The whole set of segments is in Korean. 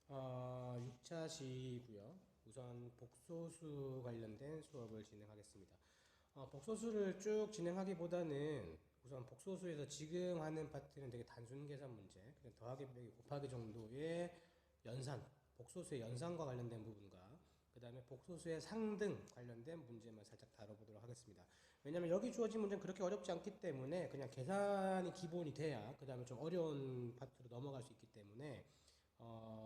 6차 시고요. 우선 복소수 관련된 수업을 진행하겠습니다. 복소수를 쭉 진행하기보다는 우선 복소수에서 지금 하는 파트는 되게 단순 계산 문제, 그냥 더하기 빼기 곱하기 정도의 연산, 복소수의 연산과 관련된 부분과 그 다음에 복소수의 상등 관련된 문제만 살짝 다뤄보도록 하겠습니다. 왜냐면 여기 주어진 문제는 그렇게 어렵지 않기 때문에 그냥 계산이 기본이 돼야 그 다음에 좀 어려운 파트로 넘어갈 수 있기 때문에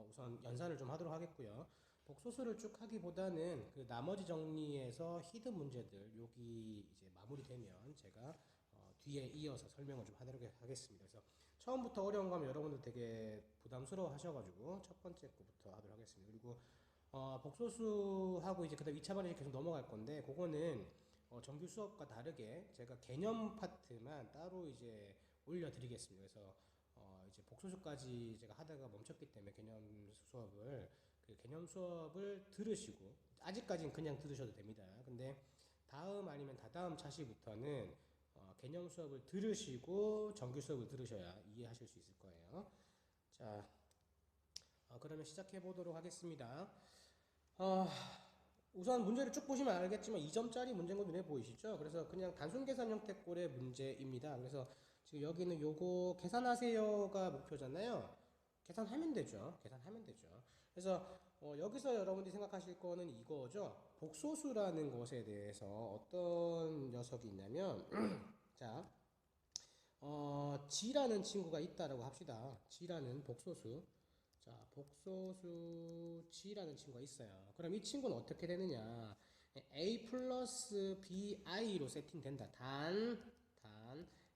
우선 연산을 좀 하도록 하겠고요. 복소수를 쭉 하기보다는 그 나머지 정리에서 히든 문제들 여기 이제 마무리되면 제가 뒤에 이어서 설명을 좀 하도록 하겠습니다. 그래서 처음부터 어려운 거 하면 여러분들 되게 부담스러워 하셔가지고 첫 번째 거부터 하도록 하겠습니다. 그리고 복소수하고 이제 그다음 2차 반에 계속 넘어갈 건데 그거는 정규 수업과 다르게 제가 개념 파트만 따로 이제 올려드리겠습니다. 그래서 이제 복소수까지 제가 하다가 멈췄기 때문에 개념 수업을 들으시고 아직까지는 그냥 들으셔도 됩니다. 근데 다음 아니면 다다음 차시부터는 개념 수업을 들으시고 정규 수업을 들으셔야 이해하실 수 있을 거예요. 자, 그러면 시작해 보도록 하겠습니다. 어, 우선 문제를 쭉 보시면 알겠지만 2점짜리 문제인 거 눈에 보이시죠? 그래서 그냥 단순 계산 형태꼴의 문제입니다. 그래서 지금 여기는 요거 계산하세요가 목표잖아요. 계산하면 되죠. 계산하면 되죠. 그래서 여기서 여러분들이 생각하실 거는 이거죠. 복소수라는 것에 대해서 어떤 녀석이 있냐면 자, G라는 친구가 있다라고 합시다. G라는 복소수. 자, 복소수 G라는 친구가 있어요. 그럼 이 친구는 어떻게 되느냐? A 플러스 BI로 세팅된다. 단,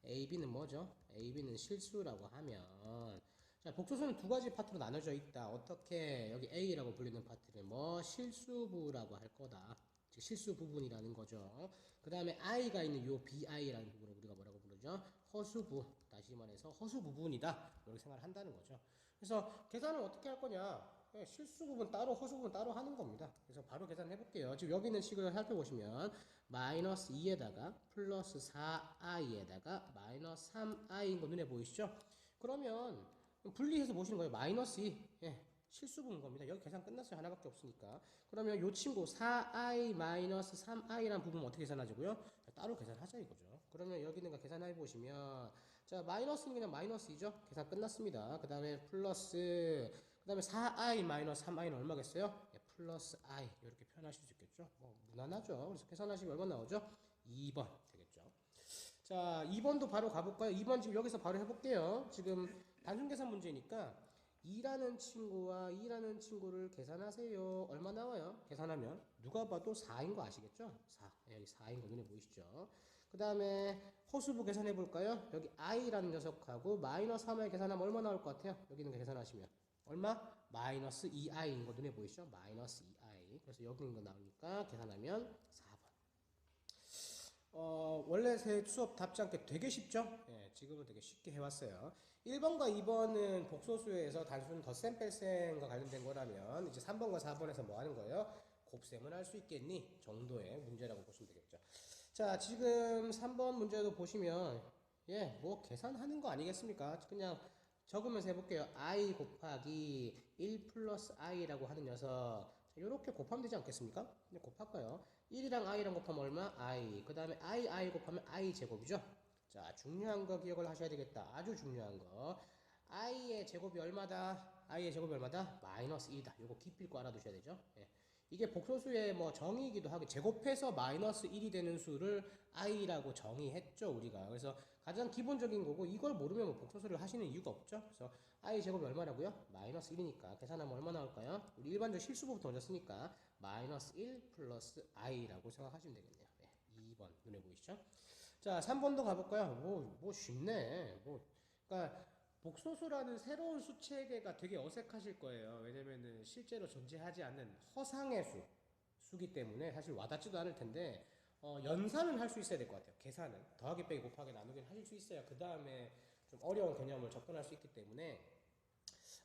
AB는 뭐죠? AB는 실수라고 하면, 자, 복소수는 두 가지 파트로 나눠져 있다. 어떻게, 여기 A라고 불리는 파트를 뭐, 실수부라고 할 거다. 즉 실수 부분이라는 거죠. 그 다음에 i가 있는 요 bi라는 부분을 우리가 뭐라고 부르죠? 허수부. 다시 말해서 허수 부분이다. 이렇게 생각을 한다는 거죠. 그래서 계산을 어떻게 할 거냐? 실수 부분 따로 허수 부분 따로 하는 겁니다. 그래서 바로 계산해 볼게요. 지금 여기 있는 식을 살펴보시면 마이너스 2에다가 플러스 4i에다가 마이너스 3i인 거 눈에 보이시죠? 그러면 분리해서 보시는 거예요. 마이너스 2. 예. 실수분 겁니다. 여기 계산 끝났어요. 하나밖에 없으니까. 그러면 요 친구 4i-3i라는 부분 어떻게 계산하자고요? 따로 계산하자 이거죠. 그러면 여기 있는 거 계산해 보시면 자 마이너스는 그냥 마이너스 2죠. 계산 끝났습니다. 그 다음에 플러스 그 다음에 4i-3i는 얼마겠어요? 예, 플러스 i 이렇게 표현하실 수 있겠죠. 무난하죠. 그래서 계산하시면 얼마 나오죠? 2번 되겠죠. 자 2번도 바로 가볼까요? 2번 지금 여기서 바로 해볼게요. 지금 단순 계산 문제니까 2라는 친구와 2라는 친구를 계산하세요. 얼마 나와요? 계산하면 누가 봐도 4인 거 아시겠죠? 4. 여기 4인 거 눈에 보이시죠? 그 다음에 허수부 계산해 볼까요? 여기 i라는 녀석하고 마이너스 3을 계산하면 얼마 나올 것 같아요? 여기 있는 거 계산하시면 얼마? 마이너스 2i인 거 눈에 보이시죠? 마이너스 2i. 그래서 여기 있는 거 나오니까 계산하면 4번. 원래 제 수업 답지 않게 되게 쉽죠? 예, 지금은 되게 쉽게 해왔어요. 1번과 2번은 복소수에서 단순 덧셈 뺄셈과 관련된 거라면 이제 3번과 4번에서 뭐 하는 거예요? 곱셈을 할 수 있겠니? 정도의 문제라고 보시면 되겠죠. 자, 지금 3번 문제도 보시면 예, 뭐 계산하는 거 아니겠습니까? 그냥 적으면서 해볼게요. i 곱하기 1 플러스 i라고 하는 녀석 이렇게 곱하면 되지 않겠습니까? 그냥 곱할까요? 1이랑 i랑 곱하면 얼마? i. 그 다음에 i 곱하면 i 제곱이죠? 자, 중요한 거 기억을 하셔야 되겠다. 아주 중요한 거. i의 제곱이 얼마다? i의 제곱이 얼마다? 마이너스 1이다. 요거 기필코 알아두셔야 되죠? 예. 이게 복소수의 뭐 정의이기도 하고 제곱해서 마이너스 1이 되는 수를 i라고 정의했죠 우리가. 그래서 가장 기본적인 거고 이걸 모르면 뭐 복소수를 하시는 이유가 없죠. 그래서 i 제곱이 얼마라고요? 마이너스 1이니까 계산하면 얼마 나올까요? 우리 일반적 실수부부터 먼저 쓰니까 마이너스 1 플러스 i라고 생각하시면 되겠네요. 네, 2번 눈에 보이시죠? 자 3번도 가볼까요? 뭐 쉽네. 그러니까 복소수라는 새로운 수체계가 되게 어색하실 거예요. 왜냐면은 실제로 존재하지 않는 허상의 수기 때문에 사실 와닿지도 않을 텐데, 연산은 할 수 있어야 될 것 같아요. 계산은. 더하기 빼기 곱하기 나누기는 하실 수 있어야 그 다음에 좀 어려운 개념을 접근할 수 있기 때문에,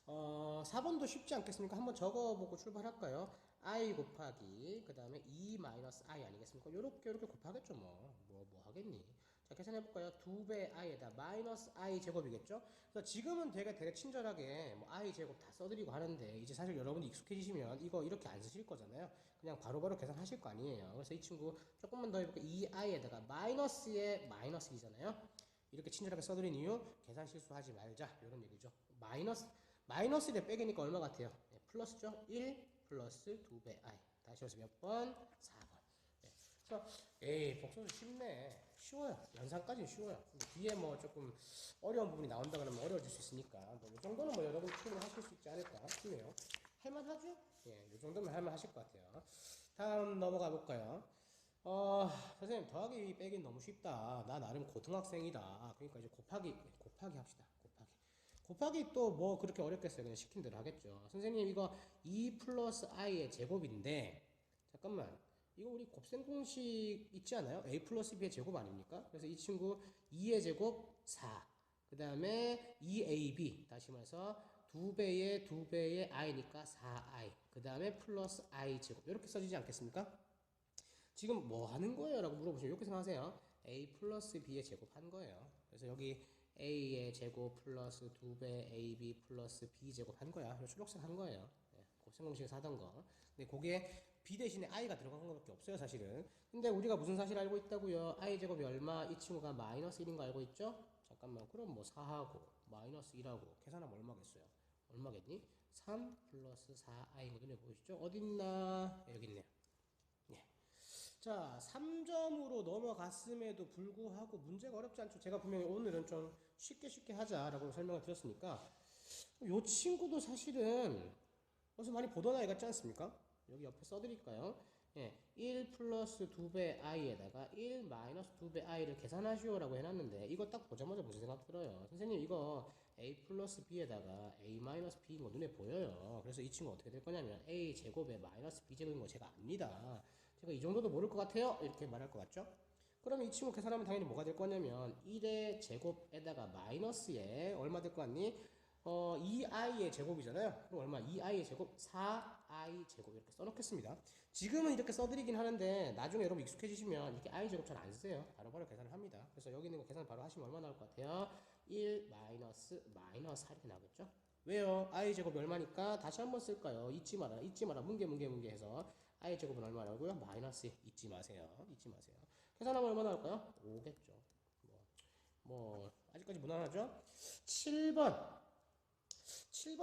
4번도 쉽지 않겠습니까? 한번 적어보고 출발할까요? i 곱하기 그 다음에 2 마이너스 i 아니겠습니까? 요렇게 곱하겠죠 뭐 하겠니? 자, 계산해볼까요? 2배 i에다 마이너스 i 제곱이겠죠? 그래서 지금은 되게 친절하게 뭐 i 제곱 다 써드리고 하는데 이제 사실 여러분이 익숙해지시면 이거 이렇게 안 쓰실 거잖아요. 그냥 바로바로 계산하실 거 아니에요. 그래서 이 친구 조금만 더 해볼게요. 2i에다가 마이너스에 마이너스 2잖아요. 이렇게 친절하게 써드린 이유 계산 실수하지 말자 이런 얘기죠. 마이너스를 빼기니까 얼마 같아요? 네, 플러스죠? 1 플러스 2배 i 다시 해서 몇 번? 4번. 네. 그래서 에이 복소수 쉽네. 쉬워요. 연산까지는 쉬워요. 근데 뒤에 뭐 조금 어려운 부분이 나온다 그러면 어려워질 수 있으니까 뭐 이 정도는 뭐 여러분 충분히 하실 수 있지 않을까 싶네요. 할만하죠? 예, 이 정도면 할만하실 것 같아요. 다음 넘어가 볼까요? 선생님 더하기 빼기 너무 쉽다. 나 나름 고등학생이다. 그러니까 이제 곱하기 합시다. 곱하기 또 뭐 그렇게 어렵겠어요. 그냥 시킨 대로 하겠죠. 선생님 이거 2 플러스 i의 제곱인데 잠깐만 이거 우리 곱셈 공식 있지 않아요? a 플러스 b의 제곱 아닙니까? 그래서 이 친구 2의 제곱 4. 그 다음에 2ab 다시 말해서 2배의 i니까 4i. 그 다음에 플러스 i 제곱 이렇게 써지지 않겠습니까? 지금 뭐 하는 거예요? 라고 물어보시면 이렇게 생각하세요. a 플러스 b의 제곱 한 거예요. 그래서 여기 a의 제곱 플러스 2배 ab 플러스 b 제곱 한 거야. 초록색 한 거예요. 네, 곱셈 공식에서 하던 거. 근데 그게 b 대신에 i가 들어간 것밖에 없어요, 사실은. 근데 우리가 무슨 사실 알고 있다고요? i 제곱이 얼마? 이 친구가 마이너스 1인 거 알고 있죠? 잠깐만, 그럼 뭐 4하고 마이너스 1하고 계산하면 얼마겠어요? 얼마겠니? 3 플러스 4i인 거 눈에 보이시죠? 어딨나? 여기 있네요. 예. 자, 3점으로 넘어갔음에도 불구하고 문제가 어렵지 않죠. 제가 분명히 오늘은 좀 쉽게 하자라고 설명을 드렸으니까 이 친구도 사실은 어디서 많이 보던 아이 같지 않습니까? 여기 옆에 써드릴까요? 예, 1 플러스 2배 i에다가 1 마이너스 2배 i를 계산하시오라고 해놨는데 이거 딱 보자마자 무슨 생각 들어요? 선생님 이거 a 플러스 b에다가 a 마이너스 b인 거 눈에 보여요. 그래서 이 친구 어떻게 될 거냐면 a 제곱에 마이너스 b 제곱인 거 제가 압니다. 제가 이 정도도 모를 것 같아요? 이렇게 말할 것 같죠? 그러면 이 친구 계산하면 당연히 뭐가 될 거냐면 1의 제곱에다가 마이너스에 얼마 될 거 같니? 2i의 제곱이잖아요. 그럼 얼마? 2i의 제곱 4i 제곱 이렇게 써놓겠습니다. 지금은 이렇게 써드리긴 하는데 나중에 여러분 익숙해지시면 이렇게 i 제곱 잘 안 쓰세요. 바로바로 계산을 합니다. 그래서 여기 있는 거 계산 바로 하시면 얼마 나올 것 같아요? 1 마이너스 4 이렇게 나오겠죠? 왜요? i 제곱이 얼마니까 다시 한번 쓸까요? 잊지 마라 문게 해서 i 제곱은 얼마라고요? 마이너스 잊지 마세요. 계산하면 얼마 나올까요? 5겠죠. 아직까지 무난하죠? 7번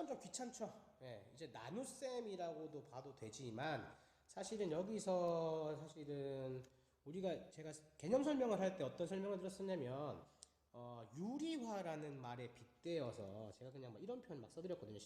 좀 귀찮죠? 예, 이제 나눗셈이라고도 봐도 되지만 사실은 여기서 제가 개념 설명을 할 때 어떤 설명을 들었었냐면 유리화라는 말에 빗대어서 제가 그냥 막 이런 표현 막 써드렸거든요.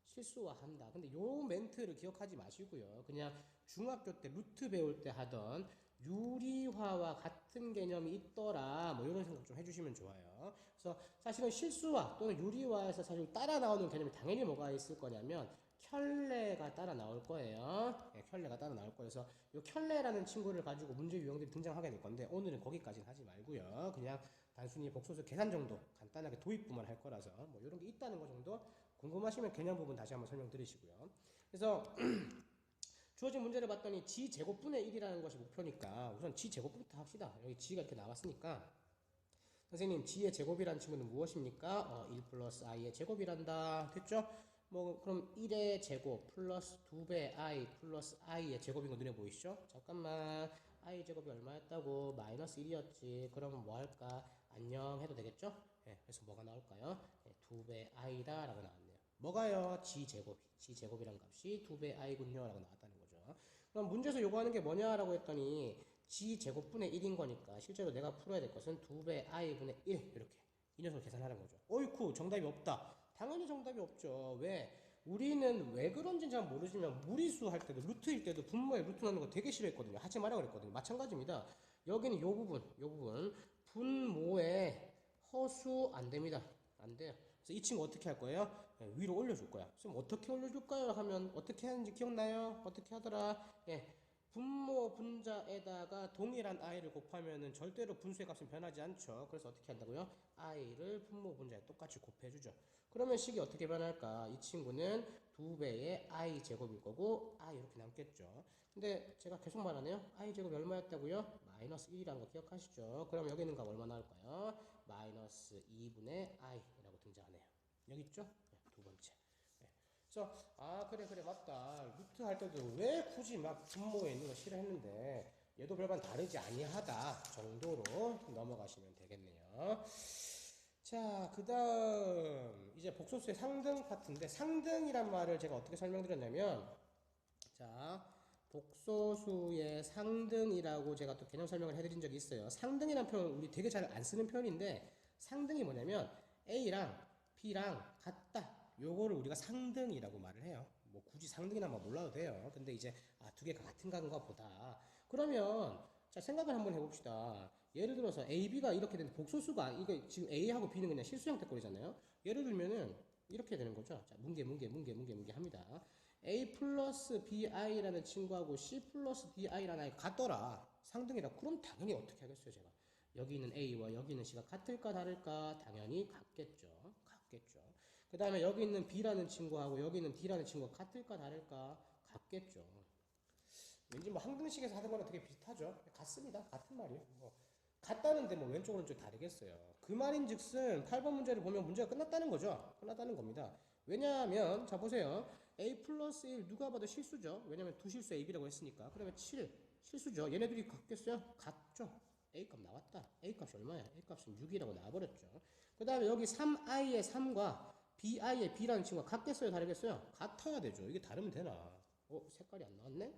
실수화한다. 근데 요 멘트를 기억하지 마시고요. 그냥 중학교 때 루트 배울 때 하던 유리화와 같은 개념이 있더라. 뭐 이런 생각 좀 해주시면 좋아요. 그래서 사실은 실수화 또는 유리화에서 사실 따라 나오는 개념이 당연히 뭐가 있을 거냐면 켤레가 따라 나올 거예요. 네, 켤레가 따라 나올 거예요. 그래서 이 켤레라는 친구를 가지고 문제 유형들이 등장하게 될 건데 오늘은 거기까지는 하지 말고요. 그냥 단순히 복소수 계산 정도 간단하게 도입부만 할 거라서 뭐 이런 게 있다는 거 정도 궁금하시면 개념 부분 다시 한번 설명 드리시고요. 그래서 주어진 문제를 봤더니 g 제곱분의 1이라는 것이 목표니까 우선 g 제곱부터 합시다. 여기 g가 이렇게 나왔으니까 선생님 g의 제곱이라는 친구는 무엇입니까? 1 플러스 i의 제곱이란다. 됐죠? 뭐 그럼 1의 제곱 플러스 2배 i 플러스 i의 제곱인 거 눈에 보이시죠? 잠깐만 i 제곱이 얼마였다고? 마이너스 1이었지. 그러면 뭐 할까? 안녕 해도 되겠죠? 네, 그래서 뭐가 나올까요? 네, 2배 i다 라고 나왔네요. 뭐가요? g 제곱이란 값이 2배 i군요 라고 나왔다는 거죠. 그럼 문제에서 요구하는 게 뭐냐라고 했더니 g 제곱분의 1인 거니까 실제로 내가 풀어야 될 것은 2배 i분의 1 이렇게 이 녀석을 계산하는 거죠. 어이쿠 정답이 없다. 당연히 정답이 없죠. 왜? 우리는 왜 그런지 잘 모르지만 무리수 할 때도 루트일 때도 분모에 루트 넣는 거 되게 싫어했거든요. 하지 마라 그랬거든요. 마찬가지입니다. 여기는 요 부분 분모에 허수 안 됩니다. 안 돼요. 그래서 이 친구 어떻게 할 거예요? 위로 올려줄 거야. 그럼 어떻게 올려줄까요? 하면 어떻게 하는지 기억나요? 어떻게 하더라? 예. 분모 분자에다가 동일한 i를 곱하면은 절대로 분수의 값은 변하지 않죠. 그래서 어떻게 한다고요? i를 분모 분자에 똑같이 곱해주죠. 그러면 식이 어떻게 변할까? 이 친구는 2배의 i 제곱일 거고 i 이렇게 남겠죠. 근데 제가 계속 말하네요. i 제곱이 얼마였다고요? 마이너스 1이라는 거 기억하시죠? 그럼 여기 있는 값 얼마 나올까요? 마이너스 2분의 i라고 등장하네요. 여기 있죠? 네, 두 번째. 네. 그래서 그래 맞다. 루트 할 때도 왜 굳이 막 분모에 있는 거 싫어했는데 얘도 별반 다르지 아니하다 정도로 넘어가시면 되겠네요. 자, 그 다음 이제 복소수의 상등 파트인데, 상등이란 말을 제가 어떻게 설명드렸냐면, 자, 복소수의 상등이라고 제가 또 개념 설명을 해드린 적이 있어요. 상등이란 표현 우리 되게 잘 안 쓰는 표현인데, 상등이 뭐냐면 A랑 B랑 같다, 요거를 우리가 상등이라고 말을 해요. 뭐 굳이 상등이나 뭐 몰라도 돼요. 근데 이제 두 개가 같은 건가 보다. 그러면 자, 생각을 한번 해봅시다. 예를 들어서 A, B가 이렇게 되는데 복소수가, 이거 지금 A하고 B는 그냥 실수 형태꼴이잖아요. 예를 들면은 이렇게 되는 거죠. 자, 문제 합니다. A 플러스 BI라는 친구하고 C 플러스 BI라는 아이가 같더라. 상등이라. 그럼 당연히 어떻게 하겠어요, 제가? 여기 있는 A와 여기 있는 C가 같을까 다를까? 당연히 같겠죠. 그 다음에 여기 있는 B라는 친구하고 여기 있는 D라는 친구가 같을까 다를까? 같겠죠. 왠지 뭐 항등식에서 하던 거랑 되게 비슷하죠. 같습니다. 같은 말이에요. 뭐 같다는데 뭐 왼쪽 오른쪽 다르겠어요. 그 말인즉슨 8번 문제를 보면 문제가 끝났다는 거죠. 끝났다는 겁니다. 왜냐하면 자 보세요. A 플러스 1 누가 봐도 실수죠. 왜냐면 두 실수 AB라고 했으니까. 그러면 7 실수죠. 얘네들이 같겠어요? 같죠. A값 나왔다. A값이 얼마야? A값은 6이라고 나와버렸죠. 그 다음에 여기 3i의 3과 bi의 b라는 친구가 같겠어요? 다르겠어요? 같아야 되죠. 이게 다르면 되나? 색깔이 안 나왔네?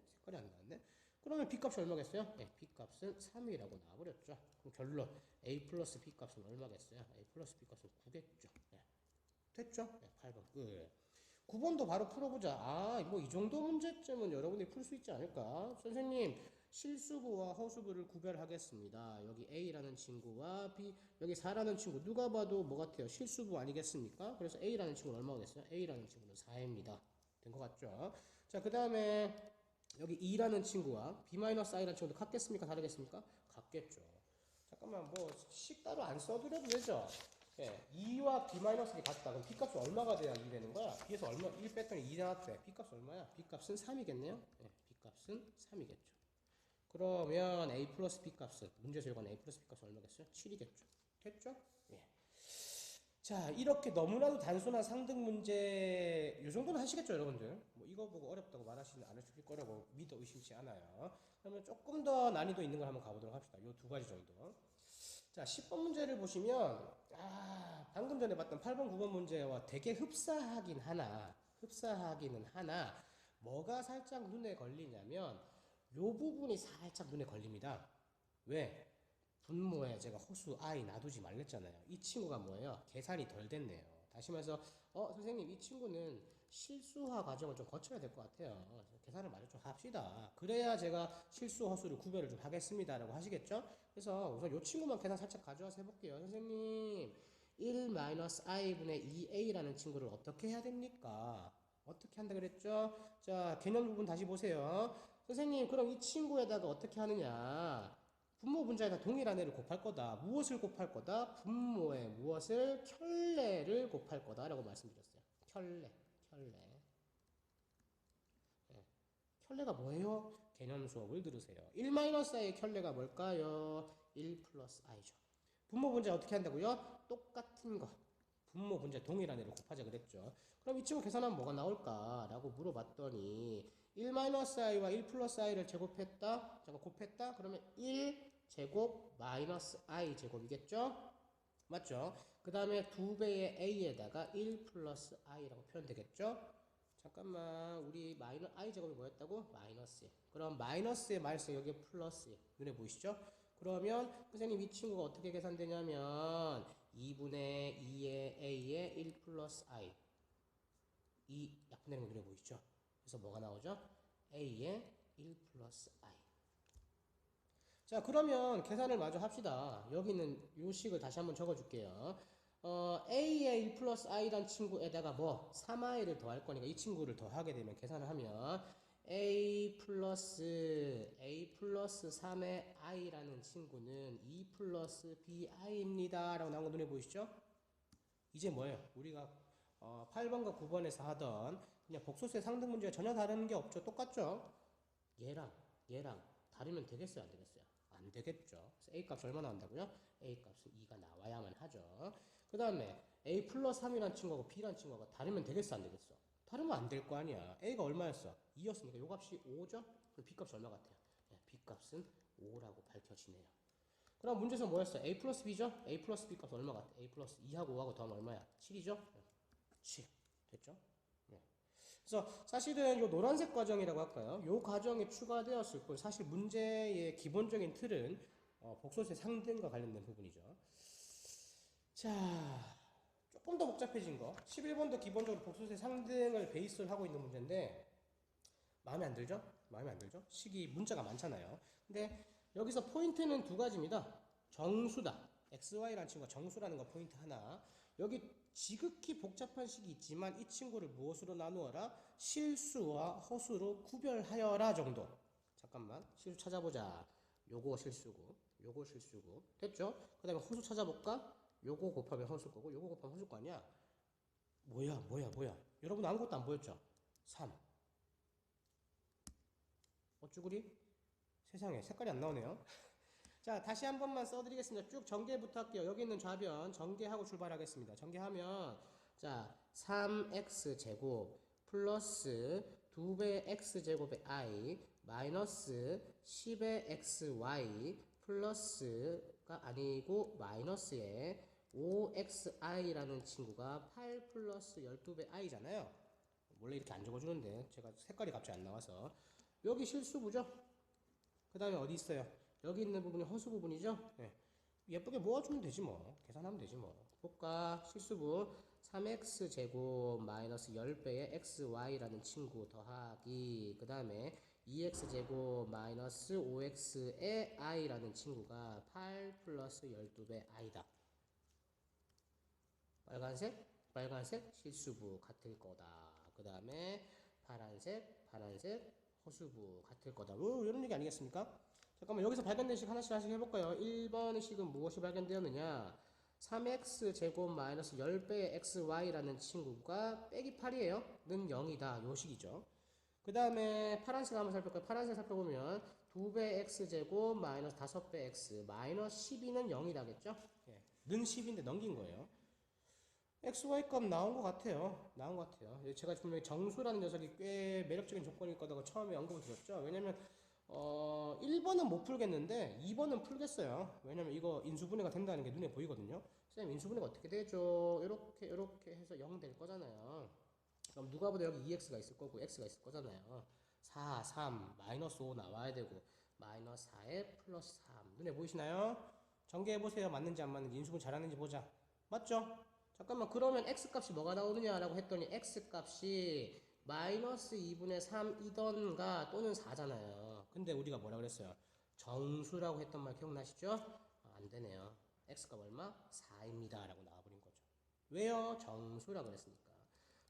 그러면 b값이 얼마겠어요? 네, b값은 3이라고 나와버렸죠. 그럼 결론 a 플러스 b값은 얼마겠어요? a 플러스 b값은 9겠죠. 네. 됐죠? 네, 8번 끝. 9번도 바로 풀어보자. 뭐 이 정도 문제점은 여러분이 풀 수 있지 않을까? 선생님, 실수부와 허수부를 구별하겠습니다. 여기 A라는 친구와 B, 여기 4라는 친구 누가 봐도 뭐 같아요? 실수부 아니겠습니까? 그래서 A라는 친구는 얼마겠어요? A라는 친구는 4입니다. 된 것 같죠? 자, 그 다음에 여기 2라는 친구와 B-i라는 친구도 같겠습니까? 다르겠습니까? 같겠죠. 잠깐만 뭐 식 따로 안 써드려도 되죠? 예, 2와 B-이 같다. 그럼 B값이 얼마가 돼야 2 되는 거야? B에서 얼마, 1 뺐더니 2 나왔대. B값 얼마야? B값은 3이겠네요? 예, B값은 3이겠죠. 그러면 A 플러스 B값은, 문제에서 요구하는 A 플러스 B값은 얼마겠어요? 7이겠죠. 됐죠? 예. 자, 이렇게 너무나도 단순한 상등 문제, 요 정도는 하시겠죠, 여러분들? 뭐 이거 보고 어렵다고 말하시지 않으실 거라고 믿어 의심치 않아요. 그러면 조금 더 난이도 있는 걸 한번 가보도록 합시다. 요 두 가지 정도. 자, 10번 문제를 보시면, 방금 전에 봤던 8번, 9번 문제와 되게 흡사하기는 하나, 뭐가 살짝 눈에 걸리냐면, 요 부분이 살짝 눈에 걸립니다. 왜? 분모에 제가 호수 i 놔두지 말랬잖아요. 이 친구가 뭐예요? 계산이 덜 됐네요. 다시 말해서 선생님 이 친구는 실수화 과정을 좀 거쳐야 될 것 같아요. 계산을 마저 좀 합시다. 그래야 제가 실수 허수를 구별을 좀 하겠습니다 라고 하시겠죠? 그래서 우선 이 친구만 계산 살짝 가져와서 해볼게요. 선생님 1-i분의 2a라는 친구를 어떻게 해야 됩니까? 어떻게 한다 그랬죠? 자, 개념 부분 다시 보세요. 선생님 그럼 이 친구에다가 어떻게 하느냐? 분모 분자에다 동일한 애를 곱할 거다. 무엇을 곱할 거다? 분모에 무엇을? 켤레를 곱할 거다 라고 말씀드렸어요. 켤레. 네. 켤레가 뭐예요? 개념 수업을 들으세요. 1-i의 켤레가 뭘까요? 1 플러스 i죠. 분모 분자 어떻게 한다고요? 똑같은 거. 분모 분자 동일한 애를 곱하자 그랬죠. 그럼 이 친구 계산하면 뭐가 나올까? 라고 물어봤더니 1-i와 1 플러스 i를 제곱했다? 곱했다? 그러면 1 제곱 마이너스 i 제곱이겠죠? 맞죠? 그 다음에 2배의 a에다가 1 플러스 i라고 표현되겠죠? 잠깐만 우리 i 제곱이 뭐였다고? 마이너스. 그럼 마이너스의 마이너스 여기에 플러스. 눈에 보이시죠? 그러면 선생님 이 친구가 어떻게 계산되냐면 2분의 2의 a에 1 플러스 i 약분되는 거 눈에 보이시죠? 그래서 뭐가 나오죠? a에 1 플러스 i. 자, 그러면 계산을 마저 합시다. 여기 있는 요 식을 다시 한번 적어줄게요. a에 1 플러스 i란 친구에다가 뭐 3i를 더할 거니까 이 친구를 더하게 되면 계산을 하면 a 플러스 3의 i라는 친구는 2 플러스 bi입니다 라고 나온 거 눈에 보이시죠? 이제 뭐예요? 우리가 8번과 9번에서 하던 그냥 복소수의 상등 문제가 전혀 다른 게 없죠. 똑같죠? 얘랑 다르면 되겠어요? 안 되겠어요? 안 되겠죠. 그래서 A 값이 얼마 나온다고요? A 값은 2가 나와야만 하죠. 그 다음에 A 플러스 3이란 친구하고 B란 친구가 다르면 되겠어? 안 되겠어? 다르면 안 될 거 아니야. A가 얼마였어? 2였으니까 요 값이 5죠? 그럼 B 값이 얼마 같아요? B 값은 5라고 밝혀지네요. 그럼 문제에서 뭐였어? A 플러스 B죠? A 플러스 B 값 얼마 같아? A 플러스 2하고 5하고 더하면 얼마야? 7이죠? 7. 됐죠? 네. 그래서 사실은 요 노란색 과정이라고 할까요? 요 과정이 추가되었을 뿐 사실 문제의 기본적인 틀은 복소수의 상등과 관련된 부분이죠. 자, 조금 더 복잡해진 거. 11번도 기본적으로 복소수의 상등을 베이스로 하고 있는 문제인데 마음에 안 들죠? 마음에 안 들죠? 식이 문자가 많잖아요. 근데 여기서 포인트는 두 가지입니다. 정수다. XY라는 친구가 정수라는 거 포인트 하나. 여기 지극히 복잡한 식이 있지만 이 친구를 무엇으로 나누어라? 실수와 허수로 구별하여라 정도. 잠깐만. 실수 찾아보자. 요거 실수고, 요거 실수고. 됐죠? 그 다음에 허수 찾아볼까? 요거 곱하면 허수 거고, 요거 곱하면 허수 거 아니야? 뭐야. 여러분 아무것도 안 보였죠? 3. 어쭈구리? 세상에 색깔이 안 나오네요. 자, 다시 한 번만 써드리겠습니다. 쭉 전개부터 할게요. 여기 있는 좌변 전개하고 출발하겠습니다. 전개하면 자 3x제곱 플러스 2배 x제곱의 i 마이너스 10의 xy 플러스가 아니고 마이너스에 5xi라는 친구가 8 플러스 12배 i잖아요. 원래 이렇게 안 적어주는데 제가 색깔이 갑자기 안 나와서 여기 실수부죠? 그 다음에 어디 있어요? 여기 있는 부분이 허수 부분이죠? 네. 예쁘게 모아주면 되지 뭐. 계산하면 되지 뭐. 볼까? 실수부 3x제곱 마이너스 10배의 xy라는 친구 더하기 그 다음에 2x제곱 마이너스 5x의 i라는 친구가 8 플러스 12배 i다. 빨간색 실수부 같을 거다. 그 다음에 파란색 허수부 같을 거다. 이런 얘기 아니겠습니까? 잠깐만 여기서 발견된 식 하나씩 해볼까요? 1번 식은 무엇이 발견되었느냐? 3x제곱 마이너스 10배의 xy라는 친구가 빼기 8이에요. 는 0이다. 요 식이죠. 그 다음에 파란색 한번 살펴볼까요? 파란색 살펴보면 2배 x제곱 마이너스 5배 x 마이너스 12는 0이라겠죠? 예. 는 10인데 넘긴 거예요. XY 값 나온 것 같아요. 제가 분명히 정수라는 녀석이 꽤 매력적인 조건일 거라고 처음에 언급을 드렸죠. 왜냐면 1번은 못 풀겠는데 2번은 풀겠어요. 왜냐면 이거 인수분해가 된다는 게 눈에 보이거든요. 선생님 인수분해가 어떻게 되죠? 이렇게 해서 0 될 거잖아요. 그럼 누가보다 여기 2x가 있을 거고 x가 있을 거잖아요. 4, 3, 마이너스 5 나와야 되고 마이너스 4에 플러스 3 눈에 보이시나요? 전개해보세요. 맞는지 안 맞는지 인수분 잘하는지 보자. 맞죠? 잠깐만 그러면 x값이 뭐가 나오느냐라고 했더니 x값이 마이너스 2분의 3이던가 또는 4잖아요. 근데 우리가 뭐라 그랬어요? 정수라고 했던 말 기억나시죠? 안 되네요. x값 얼마? 4입니다 라고 나와버린 거죠. 왜요? 정수라 그랬으니까.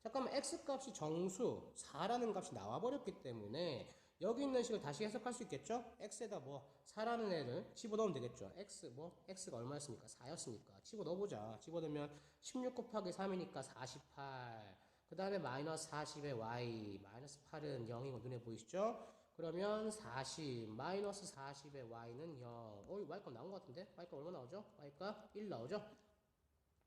잠깐만 x값이 정수 4라는 값이 나와버렸기 때문에 여기 있는 식을 다시 해석할 수 있겠죠? x에다 4라는 애를 집어넣으면 되겠죠. x가 얼마였습니까? 4였으니까 집어넣어보자. 집어넣으면 16 곱하기 3이니까 48. 그 다음에 마이너스 40의 y 마이너스 8은 0인 거 눈에 보이시죠? 그러면 40 마이너스 40의 y는 0. y값 나온 것 같은데? y값 얼마 나오죠? y값 1 나오죠?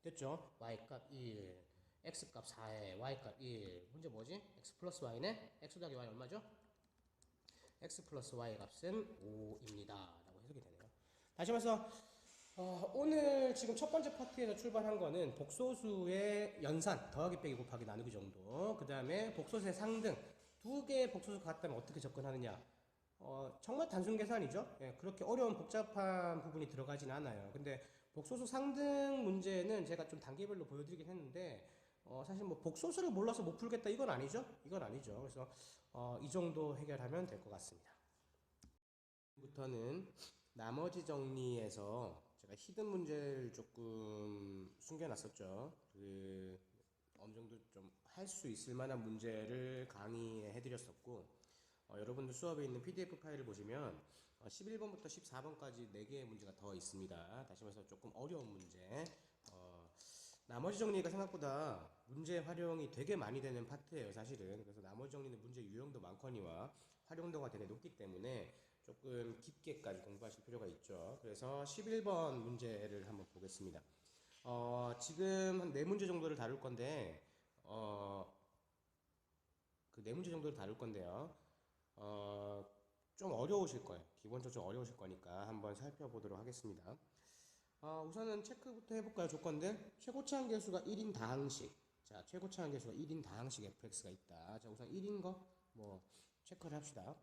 됐죠? y값 1 x값 4에 y값 1. 문제 뭐지? x 플러스 y네? x 더하기 y 얼마죠? x 플러스 y 값은 5입니다 라고 해석이 되네요. 다시 말해서 오늘 지금 첫 번째 파트에서 출발한 거는 복소수의 연산 더하기 빼기 곱하기 나누기 정도, 그 다음에 복소수의 상등 두 개의 복소수가 같다면 어떻게 접근하느냐. 정말 단순 계산이죠. 예, 그렇게 어려운 복잡한 부분이 들어가진 않아요. 근데 복소수 상등 문제는 제가 좀 단계별로 보여드리긴 했는데 사실 복소수를 몰라서 못 풀겠다 이건 아니죠. 그래서 이 정도 해결하면 될 것 같습니다. 부터는 나머지 정리에서 제가 히든 문제를 조금 숨겨놨었죠. 어느 정도 좀 할 수 있을 만한 문제를 강의해 드렸었고, 여러분들 수업에 있는 PDF 파일을 보시면 11번부터 14번까지 4개의 문제가 더 있습니다. 다시 말해서 조금 어려운 문제, 나머지 정리가 생각보다 문제 활용이 되게 많이 되는 파트예요, 사실은. 그래서 나머지 정리는 문제 유형도 많거니와 활용도가 되게 높기 때문에 조금 깊게까지 공부하실 필요가 있죠. 그래서 11번 문제를 한번 보겠습니다. 지금 한 4문제 정도를 다룰 건데, 그 4문제 정도를 다룰 건데요. 어, 좀 어려우실 거예요. 기본적으로 좀 어려우실 거니까 한번 살펴보도록 하겠습니다. 우선은 체크부터 해볼까요? 조건들. 최고치 한계수가 1인 다항식. 자, 최고치 한계수가 1인 다항식 fx가 있다. 자, 우선 1인 거, 뭐, 체크를 합시다.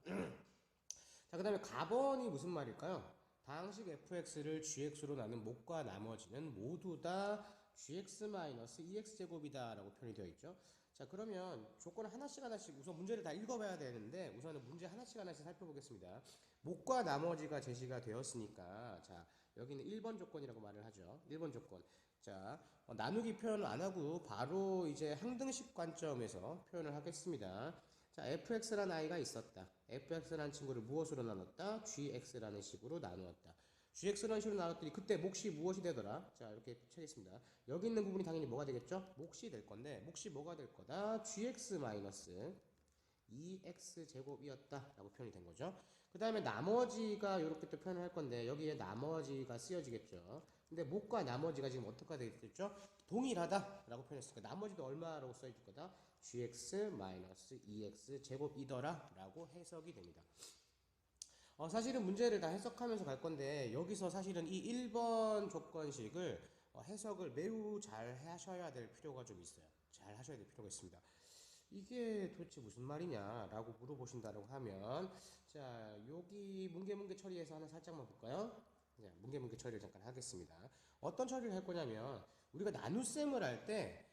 자, 그 다음에 가번이 무슨 말일까요? 다항식 fx를 gx로 나눈 목과 나머지는 모두 다 gx-2x제곱이다 라고 표현이 되어 있죠. 자, 그러면 조건을 하나씩 우선 문제를 다 읽어봐야 되는데 우선은 문제 하나씩 살펴보겠습니다. 목과 나머지가 제시가 되었으니까 자, 여기는 1번 조건이라고 말을 하죠. 1번 조건. 자, 나누기 표현을 안 하고 바로 이제 항등식 관점에서 표현을 하겠습니다. 자, fx라는 아이가 있었다. fx라는 친구를 무엇으로 나눴다? gx라는 식으로 나누었다. gx라는 식으로 나눴더니 그때 몫이 무엇이 되더라? 자, 이렇게 쳐겠습니다. 여기 있는 부분이 당연히 뭐가 되겠죠? 몫이 될 건데 몫이 뭐가 될 거다? gx-2x제곱이었다 라고 표현이 된 거죠. 그 다음에 나머지가 이렇게 또 표현을 할 건데 여기에 나머지가 쓰여지겠죠. 근데 몫과 나머지가 지금 어떻게 되겠죠? 동일하다 라고 표현했으니까 나머지도 얼마라고 써있을 거다? gx-2x 제곱이더라 라고 해석이 됩니다. 사실은 문제를 다 해석하면서 갈 건데 여기서 사실은 이 1번 조건식을 해석을 매우 잘 하셔야 될 필요가 좀 있어요. 잘 하셔야 될 필요가 있습니다. 이게 도대체 무슨 말이냐 라고 물어보신다고 하면 자, 여기 뭉게뭉게 처리해서 하나 살짝만 볼까요? 자, 뭉게뭉게 처리를 잠깐 하겠습니다. 어떤 처리를 할 거냐면 우리가 나눗셈을 할 때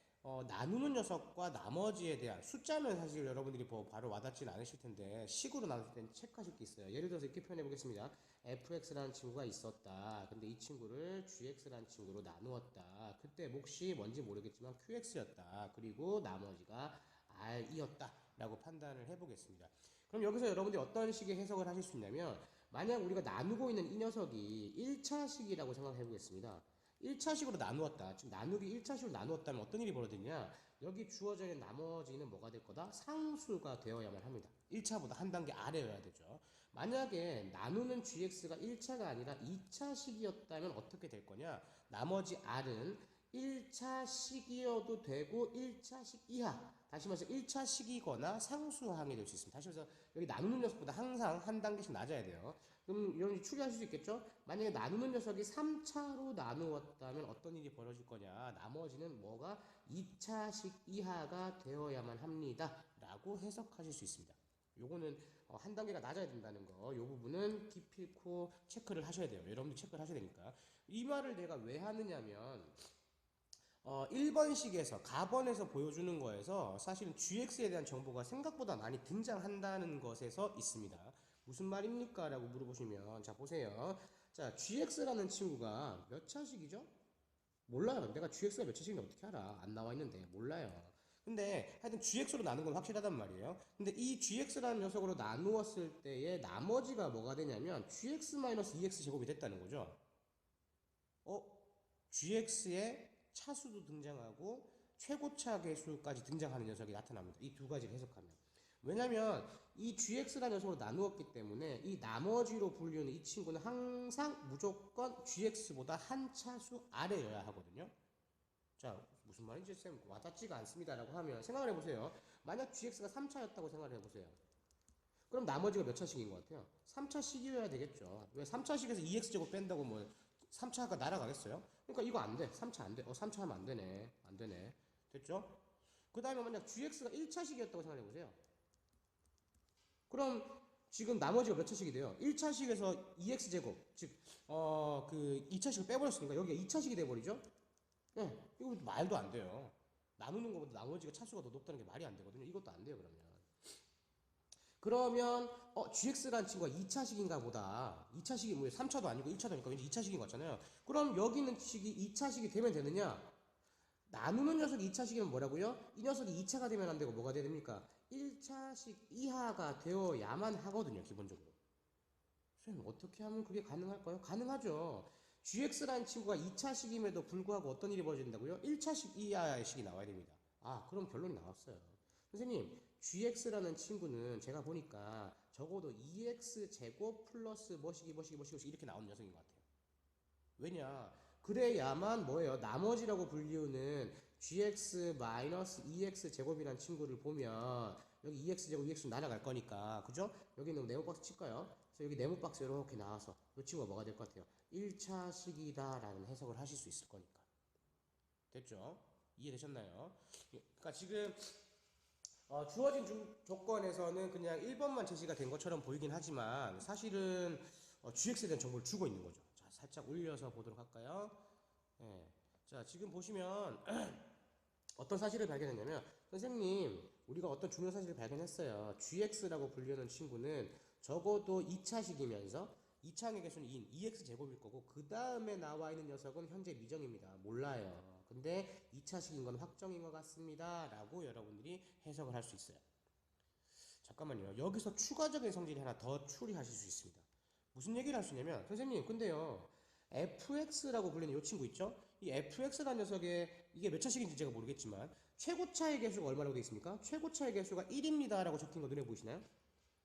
나누는 녀석과 나머지에 대한 숫자면 사실 여러분들이 바로 와닿지는 않으실 텐데 식으로 나눌 때는 체크하실 게 있어요. 예를 들어서 이렇게 표현해 보겠습니다. fx라는 친구가 있었다. 근데 이 친구를 gx라는 친구로 나누었다. 그때 몫이 뭔지 모르겠지만 qx였다. 그리고 나머지가 r이었다 라고 판단을 해보겠습니다. 그럼 여기서 여러분들이 어떤 식의 해석을 하실 수 있냐면 만약 우리가 나누고 있는 이 녀석이 1차식이라고 생각해 보겠습니다. 1차식으로 나누었다. 지금 나누기 1차식으로 나누었다면 어떤 일이 벌어지냐? 여기 주어져 있는 나머지는 뭐가 될 거다? 상수가 되어야만 합니다. 1차보다 한 단계 아래여야 되죠. 만약에 나누는 gx가 1차가 아니라 2차식이었다면 어떻게 될 거냐? 나머지 r은 1차식이어도 되고 1차식 이하, 다시 말해서 1차식이거나 상수항이 될 수 있습니다. 다시 말해서 여기 나누는 녀석보다 항상 한 단계씩 낮아야 돼요. 그럼 여러분이 추리하실 수 있겠죠? 만약에 나누는 녀석이 3차로 나누었다면 어떤 일이 벌어질 거냐? 나머지는 뭐가 2차식 이하가 되어야만 합니다. 라고 해석하실 수 있습니다. 요거는 한 단계가 낮아야 된다는 거, 요 부분은 기필코 체크를 하셔야 돼요. 여러분들 체크를 하셔야 되니까. 이 말을 내가 왜 하느냐면 1번식에서 가번에서 보여주는 거에서 사실은 gx에 대한 정보가 생각보다 많이 등장한다는 것에서 있습니다. 무슨 말입니까? 라고 물어보시면 자 보세요. 자 gx라는 친구가 몇 차식이죠? 몰라요. 내가 gx가 몇 차식인지 어떻게 알아? 안 나와 있는데 몰라요. 근데 하여튼 gx로 나눈 건 확실하단 말이에요. 근데 이 gx라는 녀석으로 나누었을 때의 나머지가 뭐가 되냐면 gx-2x 제곱이 됐다는 거죠. gx의 차수도 등장하고 최고차 계수까지 등장하는 녀석이 나타납니다. 이 두 가지를 해석하면. 왜냐면 이 gx라는 녀석으로 나누었기 때문에 이 나머지로 분류는 이 친구는 항상 무조건 gx보다 한 차수 아래여야 하거든요. 자, 무슨 말인지 쌤 와닿지가 않습니다 라고 하면 생각을 해보세요. 만약 gx가 3차였다고 생각을 해보세요. 그럼 나머지가 몇 차식인 것 같아요? 3차식이어야 되겠죠. 왜 3차식에서 2x제곱 뺀다고 뭐 3차가 날아가겠어요? 그러니까 이거 안 돼. 3차 안 돼. 3차 하면 안 되네. 안 되네. 됐죠? 그 다음에 만약 gx가 1차식이었다고 생각해보세요. 그럼 지금 나머지가 몇 차식이 돼요? 1차식에서 2x제곱. 즉, 2차식을 빼버렸으니까 여기가 2차식이 돼버리죠? 네. 이거 말도 안 돼요. 나누는 것보다 나머지가 차수가 더 높다는 게 말이 안 되거든요. 이것도 안 돼요, 그러면 gx라는 친구가 2차식인가 보다. 2차식이 뭐예요? 3차도 아니고 1차도 아니고 왠지 2차식인 것 같잖아요. 그럼 여기 있는 식이 2차식이 되면 되느냐? 나누는 녀석이 2차식이면 뭐라고요? 이 녀석이 2차가 되면 안 되고 뭐가 돼야 됩니까? 1차식 이하가 되어야만 하거든요, 기본적으로. 선생님, 어떻게 하면 그게 가능할까요? 가능하죠. gx라는 친구가 2차식임에도 불구하고 어떤 일이 벌어진다고요? 1차식 이하식이 나와야 됩니다. 아, 그럼 결론이 나왔어요. 선생님, gx라는 친구는 제가 보니까 적어도 2x 제곱 플러스 뭐시기 이렇게 나오는 녀석인 것 같아요. 왜냐? 그래야만 뭐예요? 나머지라고 불리우는 gx 마이너스 2x 제곱이라는 친구를 보면 여기 2x 제곱 2x 날아갈 거니까 그죠? 여기는 네모박스 칠까요? 그래서 여기 네모박스 이렇게 나와서 이 친구가 뭐가 될 것 같아요? 1차식이다 라는 해석을 하실 수 있을 거니까. 됐죠? 이해되셨나요? 그러니까 지금 주어진 조건에서는 그냥 1번만 제시가 된 것처럼 보이긴 하지만 사실은 gx에 대한 정보를 주고 있는 거죠. 자, 살짝 올려서 보도록 할까요? 예. 자, 지금 보시면 어떤 사실을 발견했냐면 선생님, 우리가 어떤 중요한 사실을 발견했어요. gx라고 불리는 친구는 적어도 2차식이면서 2차항의 개수는 2인 2x 제곱일 거고 그 다음에 나와 있는 녀석은 현재 미정입니다. 몰라요. 근데 2차식인 건 확정인 것 같습니다. 라고 여러분들이 해석을 할 수 있어요. 잠깐만요. 여기서 추가적인 성질이 하나 더 추리하실 수 있습니다. 무슨 얘기를 할 수 있냐면 선생님, 근데요. fx라고 불리는 이 친구 있죠? 이 fx라는 녀석의 이게 몇 차식인지 제가 모르겠지만 최고차의 개수가 얼마라고 되어 있습니까? 최고차의 개수가 1입니다 라고 적힌 거 눈에 보이시나요?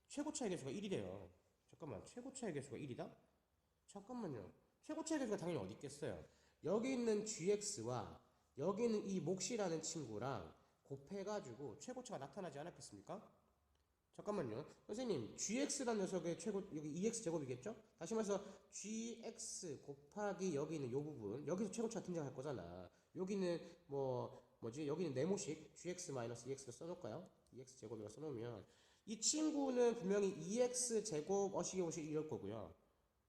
최고차의 개수가 1이래요. 잠깐만, 최고차의 개수가 1이다? 잠깐만요. 최고차의 개수가 당연히 어디 있겠어요? 여기 있는 gx와 여기 있는 이 몫이라는 친구랑 곱해가지고 최고차가 나타나지 않았겠습니까? 잠깐만요. 선생님, gx라는 녀석의 최고, 여기 2x 제곱이겠죠? 다시 말해서 gx 곱하기 여기 있는 요 부분, 여기서 최고차가 등장할 거잖아. 여기는 뭐지? 여기는 네모식 gx 마이너스 2x를 써놓을까요? 2x 제곱이라고 써놓으면 이 친구는 분명히 2x 제곱 어시기 이럴 거고요.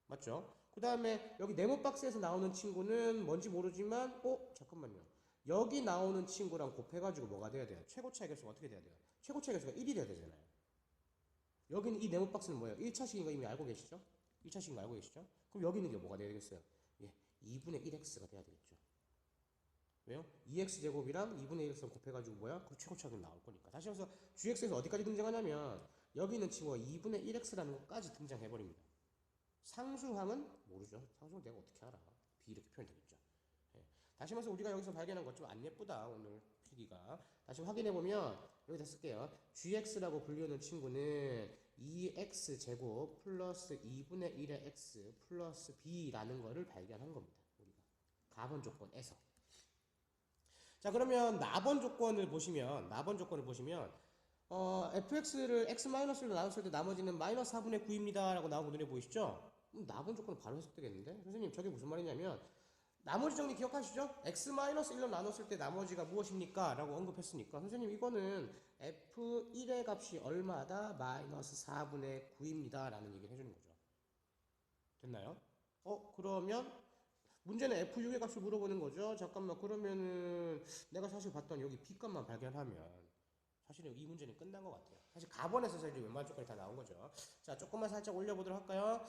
맞죠? 그 다음에 여기 네모 박스에서 나오는 친구는 뭔지 모르지만 잠깐만요. 여기 나오는 친구랑 곱해가지고 뭐가 돼야 돼요? 최고차의 개수가 어떻게 돼야 돼요? 최고차의 개수가 1이 돼야 되잖아요. 여기는 이 네모 박스는 뭐예요? 1차식인 거 이미 알고 계시죠? 1차식인 거 알고 계시죠? 그럼 여기 있는 게 뭐가 돼야 되겠어요? 예, 2분의 1x가 돼야 되겠죠. 왜요? 2x 제곱이랑 2분의 1x 곱해가지고 뭐야? 그 최고차가 나올 거니까. 다시 말해서 gx에서 어디까지 등장하냐면 여기 있는 친구가 2분의 1x라는 것까지 등장해버립니다. 상수항은 모르죠. 상수항 내가 어떻게 알아? b 이렇게 표현되겠죠. 예. 다시 말해서 우리가 여기서 발견한 것 좀 안 예쁘다 오늘 필기가. 다시 확인해보면 여기다 쓸게요. gx라고 불리는 친구는 2x 제곱 플러스 2분의 1의 x 플러스 b라는 거를 발견한 겁니다. 우리가 가번 조건에서. 자, 그러면 나번 조건을 보시면 fx를 x-로 나눴을 때 나머지는 마이너스 4분의 9입니다 라고 나오고 눈에 보이시죠? 나번 조건은 바로 해석되겠는데? 선생님, 저게 무슨 말이냐면 나머지 정리 기억하시죠? x-1로 나눴을 때 나머지가 무엇입니까? 라고 언급했으니까 선생님, 이거는 f1의 값이 얼마다? 마이너스 4분의 9입니다 라는 얘기를 해주는 거죠. 됐나요? 그러면 문제는 f6의 값을 물어보는 거죠. 잠깐만, 그러면은 내가 사실 봤던 여기 b값만 발견하면 사실은 이 문제는 끝난 것 같아요. 사실 가번에서 이제 웬만한 조건이 다 나온 거죠. 자, 조금만 살짝 올려보도록 할까요?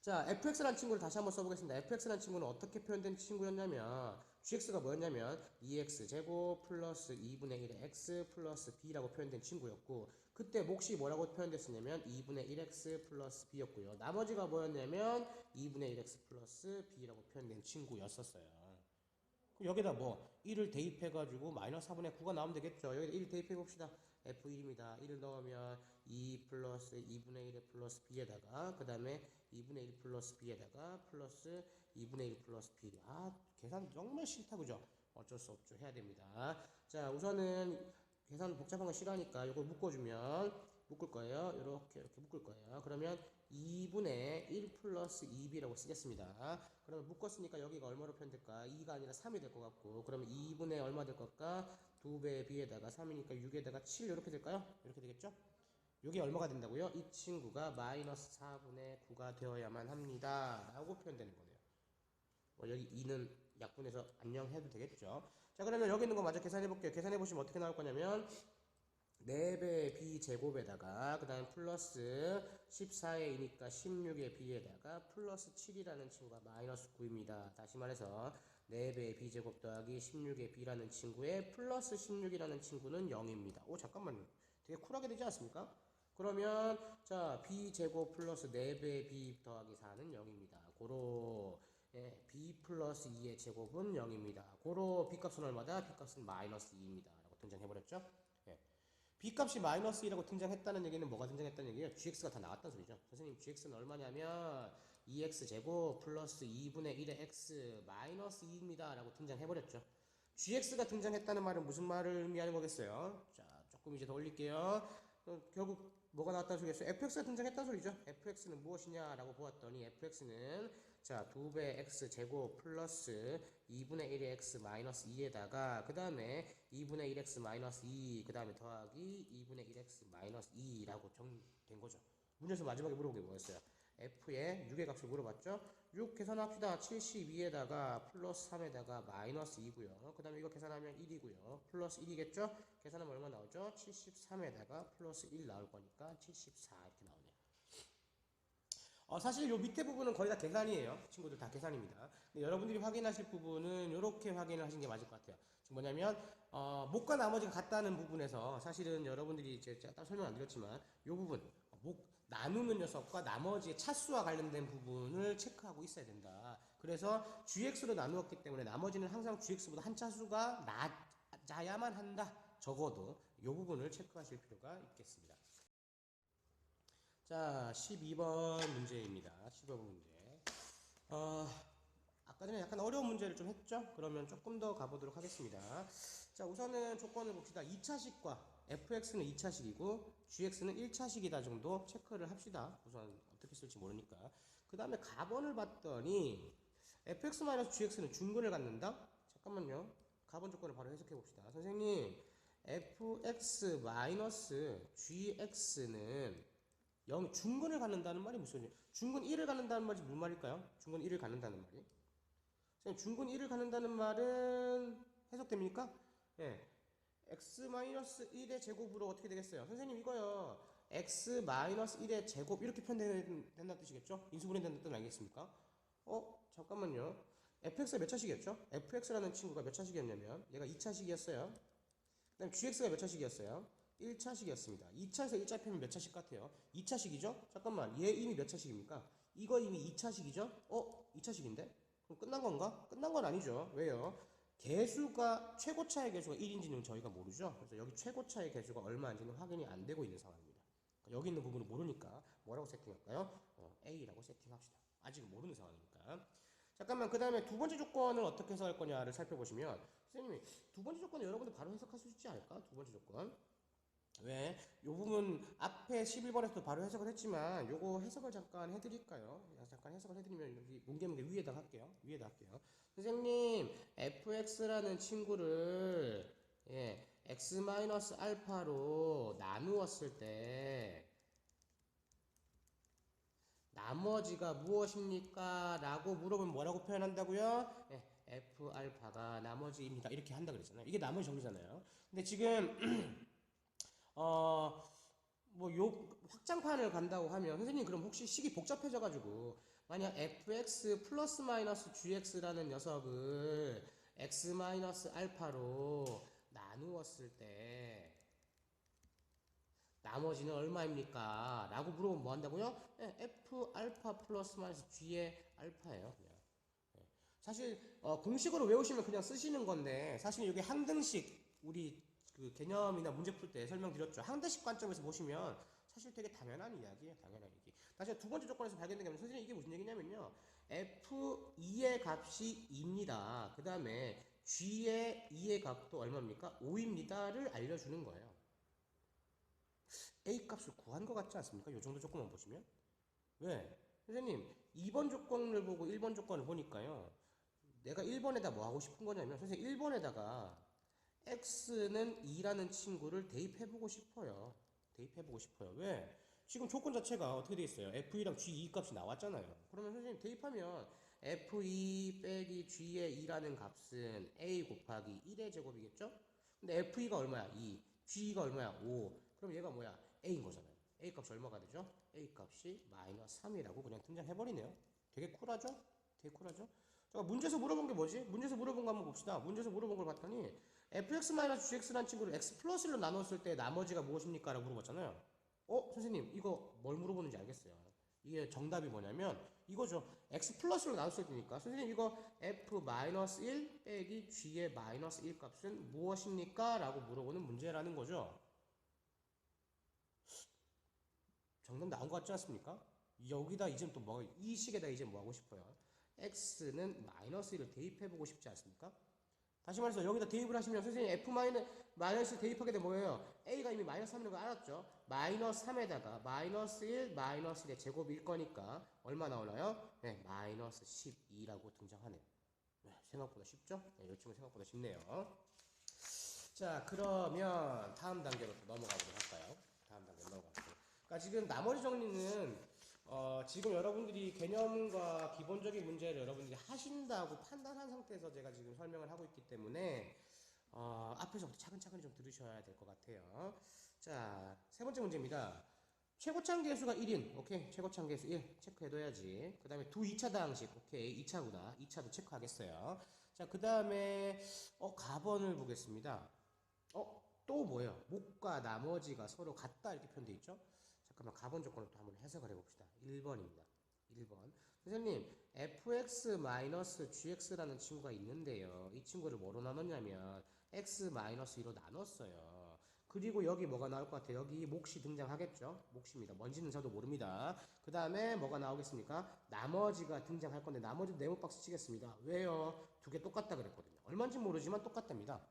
자, fx라는 친구를 다시 한번 써보겠습니다. fx라는 친구는 어떻게 표현된 친구였냐면 gx가 뭐였냐면 2x 제곱 플러스 2분의 1의 x 플러스 b라고 표현된 친구였고 그때 몫이 뭐라고 표현됐었냐면 2분의 1x 플러스 b였고요. 나머지가 뭐였냐면 2분의 1x 플러스 b라고 표현된 친구였었어요. 여기다 1을 대입해가지고 마이너스 4분의 9가 나오면 되겠죠. 여기다 1 대입해봅시다. f1입니다. 1을 넣으면 2 플러스 2분의 1의 플러스 b에다가 그 다음에 2분의 1 플러스 b에다가 플러스 2분의 1 플러스 b. 계산 정말 싫다 그죠? 어쩔 수 없죠. 해야 됩니다. 자, 우선은 계산 복잡한 거 싫어하니까 이걸 묶을 거예요. 이렇게 묶을 거예요. 그러면 2분의 1 플러스 2b라고 쓰겠습니다. 그러면 묶었으니까 여기가 얼마로 표현될까? 2가 아니라 3이 될 것 같고 그러면 2분의 얼마 될 것까? 2배 b에다가 3이니까 6에다가 7 이렇게 될까요? 이렇게 되겠죠? 이게 얼마가 된다고요? 이 친구가 마이너스 4분의 9가 되어야만 합니다. 라고 표현되는 거네요. 여기 2는 약분해서 안녕 해도 되겠죠? 자, 그러면 여기 있는 거 먼저 계산해 볼게요. 계산해 보시면 어떻게 나올 거냐면 4배 b 제곱에다가 그 다음 플러스 14의 2니까 16의 b에다가 플러스 7이라는 친구가 마이너스 9입니다. 다시 말해서 4배의 b 제곱 더하기 16의 b라는 친구의 플러스 16이라는 친구는 0입니다. 잠깐만요. 되게 쿨하게 되지 않습니까? 그러면 자 b 제곱 플러스 4배의 b 더하기 4는 0입니다. 고로 예, b 플러스 2의 제곱은 0입니다. 고로 b 값은 얼마다? b 값은 마이너스 2입니다. 라고 등장해버렸죠. 예. b 값이 마이너스 2라고 등장했다는 얘기는 뭐가 등장했다는 얘기예요? gx가 다 나왔다는 소리죠. 선생님 gx는 얼마냐면 2x 제곱 플러스 2분의 1의 x 마이너스 2입니다. 라고 등장해버렸죠. gx가 등장했다는 말은 무슨 말을 의미하는 거겠어요? 자, 조금 이제 더 올릴게요. 결국 뭐가 나왔다는 소리겠어요? fx가 등장했다는 소리죠. fx는 무엇이냐라고 보았더니 fx는 자 2배 x 제곱 플러스 2분의 1의 x 마이너스 2에다가 그 다음에 2분의 1x 마이너스 2 그 다음에 더하기 2분의 1x 마이너스 2라고 정된 거죠. 문제에서 마지막에 물어본 게 뭐였어요? f의 6의 값을 물어봤죠. 6 계산합시다. 72에다가 플러스 3에다가 마이너스 2고요. 그 다음에 이거 계산하면 1이고요. 플러스 1이겠죠? 계산하면 얼마 나오죠? 73에다가 플러스 1 나올 거니까 74 이렇게 나오네요. 사실 요 밑에 부분은 거의 다 계산이에요. 친구들 다 계산입니다. 근데 여러분들이 확인하실 부분은 이렇게 확인을 하시는 게 맞을 것 같아요. 지금 뭐냐면 목과 나머지가 같다는 부분에서 사실은 여러분들이 제가 따로 설명 안 드렸지만 요 부분 목 나누는 녀석과 나머지의 차수와 관련된 부분을 체크하고 있어야 된다. 그래서 gx로 나누었기 때문에 나머지는 항상 gx보다 한 차수가 낮아야만 한다. 적어도 이 부분을 체크하실 필요가 있겠습니다. 자, 12번 문제입니다. 12번 문제. 아까 전에 약간 어려운 문제를 좀 했죠? 그러면 조금 더 가보도록 하겠습니다. 자, 우선은 조건을 봅시다. 2차식과 fx는 2차식이고 gx는 1차식이다 정도 체크를 합시다. 우선 어떻게 쓸지 모르니까. 그 다음에 가번을 봤더니 fx-gx는 중근을 갖는다? 잠깐만요. 가번 조건을 바로 해석해 봅시다. 선생님, fx-gx는 중근을 갖는다는 말이 무슨 말이에요? 중근 1을 갖는다는 말이 무슨 말일까요? 중근 1을 갖는다는 말이? 중근 1을 갖는다는 말은 해석됩니까? 예. x-1의 제곱으로 어떻게 되겠어요? 선생님 이거요. x-1의 제곱 이렇게 표현된다는 뜻이겠죠? 인수분해된다는 뜻 아니겠습니까? 잠깐만요. fx가 몇 차식이었죠? fx라는 친구가 몇 차식이었냐면 얘가 2차식이었어요. 그 다음에 gx가 몇 차식이었어요? 1차식이었습니다. 2차에서 1차 빼면 몇 차식 같아요? 2차식이죠? 잠깐만, 얘 이미 몇 차식입니까? 이거 이미 2차식이죠? 2차식인데? 그럼 끝난 건가? 끝난 건 아니죠. 왜요? 개수가, 최고차의 개수가 1인지는 저희가 모르죠? 그래서 여기 최고차의 개수가 얼마인지는 확인이 안 되고 있는 상황입니다. 여기 있는 부분을 모르니까 뭐라고 세팅할까요? A라고 세팅합시다. 아직 모르는 상황이니까. 잠깐만, 그 다음에 두 번째 조건을 어떻게 해석할 거냐를 살펴보시면, 선생님이 두 번째 조건을 여러분들 바로 해석할 수 있지 않을까? 두 번째 조건. 왜? 요 부분 앞에 11번에서도 바로 해석을 했지만 요거 해석을 잠깐 해드릴까요? 잠깐 해석을 해드리면 여기 문제 위에다 할게요. 위에다 할게요. 선생님 fx라는 친구를 x-알파로 나누었을 때 나머지가 무엇입니까? 라고 물어보면 뭐라고 표현한다고요? f알파가 나머지입니다. 이렇게 한다 그랬잖아요. 이게 나머지 정리잖아요. 근데 지금 확장판을 간다고 하면, 선생님, 그럼 혹시 식이 복잡해져가지고, 만약 fx 플러스 마이너스 gx라는 녀석을 x 마이너스 알파로 나누었을 때, 나머지는 얼마입니까? 라고 물어보면 뭐 한다고요? f 알파 플러스 마이너스 g의 알파예요. 그냥. 사실, 공식으로 외우시면 그냥 쓰시는 건데, 사실 이게 항등식, 우리 그 개념이나 문제 풀 때 설명드렸죠. 항등식 관점에서 보시면 사실 되게 당연한 이야기예요. 당연한 얘기. 다시 두 번째 조건에서 발견된 게 선생님 이게 무슨 얘기냐면요. F2의 값이 2입니다. 그 다음에 G의 2의 값도 얼마입니까? 5입니다를 알려주는 거예요. A 값을 구한 것 같지 않습니까? 이 정도 조건만 보시면. 왜? 선생님 2번 조건을 보고 1번 조건을 보니까요. 내가 1번에다 뭐 하고 싶은 거냐면 선생님 1번에다가 x는 2라는 친구를 대입해보고 싶어요. 대입해보고 싶어요. 왜? 지금 조건 자체가 어떻게 되어 있어요? f2랑 g2 값이 나왔잖아요. 그러면 선생님 대입하면 f2 빼기 g의 2라는 값은 a 곱하기 1의 제곱이겠죠? 근데 f2가 얼마야? 2. g2가 얼마야? 5. 그럼 얘가 뭐야? a인 거잖아요. a 값이 얼마가 되죠? a 값이 마이너스 3이라고 그냥 등장해버리네요. 되게 쿨하죠? 되게 쿨하죠? 자, 문제에서 물어본 게 뭐지? 문제에서 물어본 거 한번 봅시다. 문제에서 물어본 걸 봤더니 fx-gx라는 친구를 x 플러스로 나눴을 때 나머지가 무엇입니까? 라고 물어봤잖아요. 선생님 이거 뭘 물어보는지 알겠어요. 이게 정답이 뭐냐면 이거죠. x 플러스로 나눴을 테니까 선생님 이거 f-1 빼기 g의 마이너스 1 값은 무엇입니까? 라고 물어보는 문제라는 거죠. 정답 나온 것 같지 않습니까? 여기다 이제 또 뭐, 이 식에다 이제 뭐 하고 싶어요? x는 마이너스 1을 대입해보고 싶지 않습니까? 다시 말해서 여기다 대입을 하시면 선생님 f 마이너스 대입하게 되면 뭐예요? a가 이미 마이너스 3이라는 거 알았죠? 마이너스 3에다가 마이너스 1 마이너스 1의 제곱일 거니까 얼마 나오나요? 네, 마이너스 12라고 등장하네요. 네, 생각보다 쉽죠? 네, 이 친구 생각보다 쉽네요. 자, 그러면 다음 단계로 또 넘어가 보도록 할까요? 다음 단계로 넘어가 볼게요. 그러니까 지금 나머지 정리는 지금 여러분들이 개념과 기본적인 문제를 여러분들이 하신다고 판단한 상태에서 제가 지금 설명을 하고 있기 때문에 앞에서부터 차근차근 좀 들으셔야 될 것 같아요. 자, 세 번째 문제입니다. 최고창 계수가 1인, 오케이. 최고창 계수 1 체크해둬야지. 그 다음에 두 2차 다항식, 오케이. 2차구나. 2차도 체크하겠어요. 자, 그 다음에 가번을 보겠습니다. 또 뭐예요? 목과 나머지가 서로 같다 이렇게 표현되어 있죠? 잠깐만 가번 조건을 또 한번 해석을 해봅시다. 1번입니다. 1번. 선생님, fx-gx라는 친구가 있는데요. 이 친구를 뭐로 나눴냐면 x-2로 나눴어요. 그리고 여기 뭐가 나올 것 같아요? 여기 몫이 등장하겠죠? 몫입니다. 뭔지는 저도 모릅니다. 그 다음에 뭐가 나오겠습니까? 나머지가 등장할 건데 나머지 네모 박스 치겠습니다. 왜요? 두 개 똑같다 그랬거든요. 얼마인지 모르지만 똑같답니다.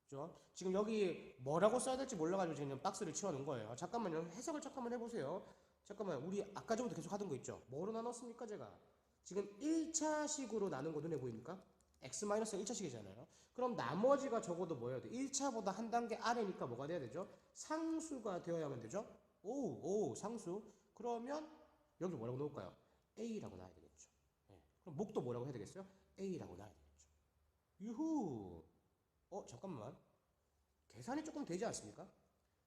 그죠? 지금 여기 뭐라고 써야 될지 몰라가지고 지금 박스를 치워놓은 거예요. 잠깐만요. 해석을 잠깐만 해보세요. 잠깐만, 우리 아까 전부터 계속 하던 거 있죠? 뭐로 나눴습니까, 제가? 지금 1차식으로 나눈 거 눈에 보입니까? x-1차식이잖아요. 그럼 나머지가 적어도 뭐여야 돼? 1차보다 한 단계 아래니까 뭐가 돼야 되죠? 상수가 되어야만 되죠? 상수. 그러면 여기 뭐라고 놓을까요? a라고 놔야 되겠죠. 네. 그럼 목도 뭐라고 해야 되겠어요? a라고 놔야 되겠죠. 유후! 잠깐만. 계산이 조금 되지 않습니까?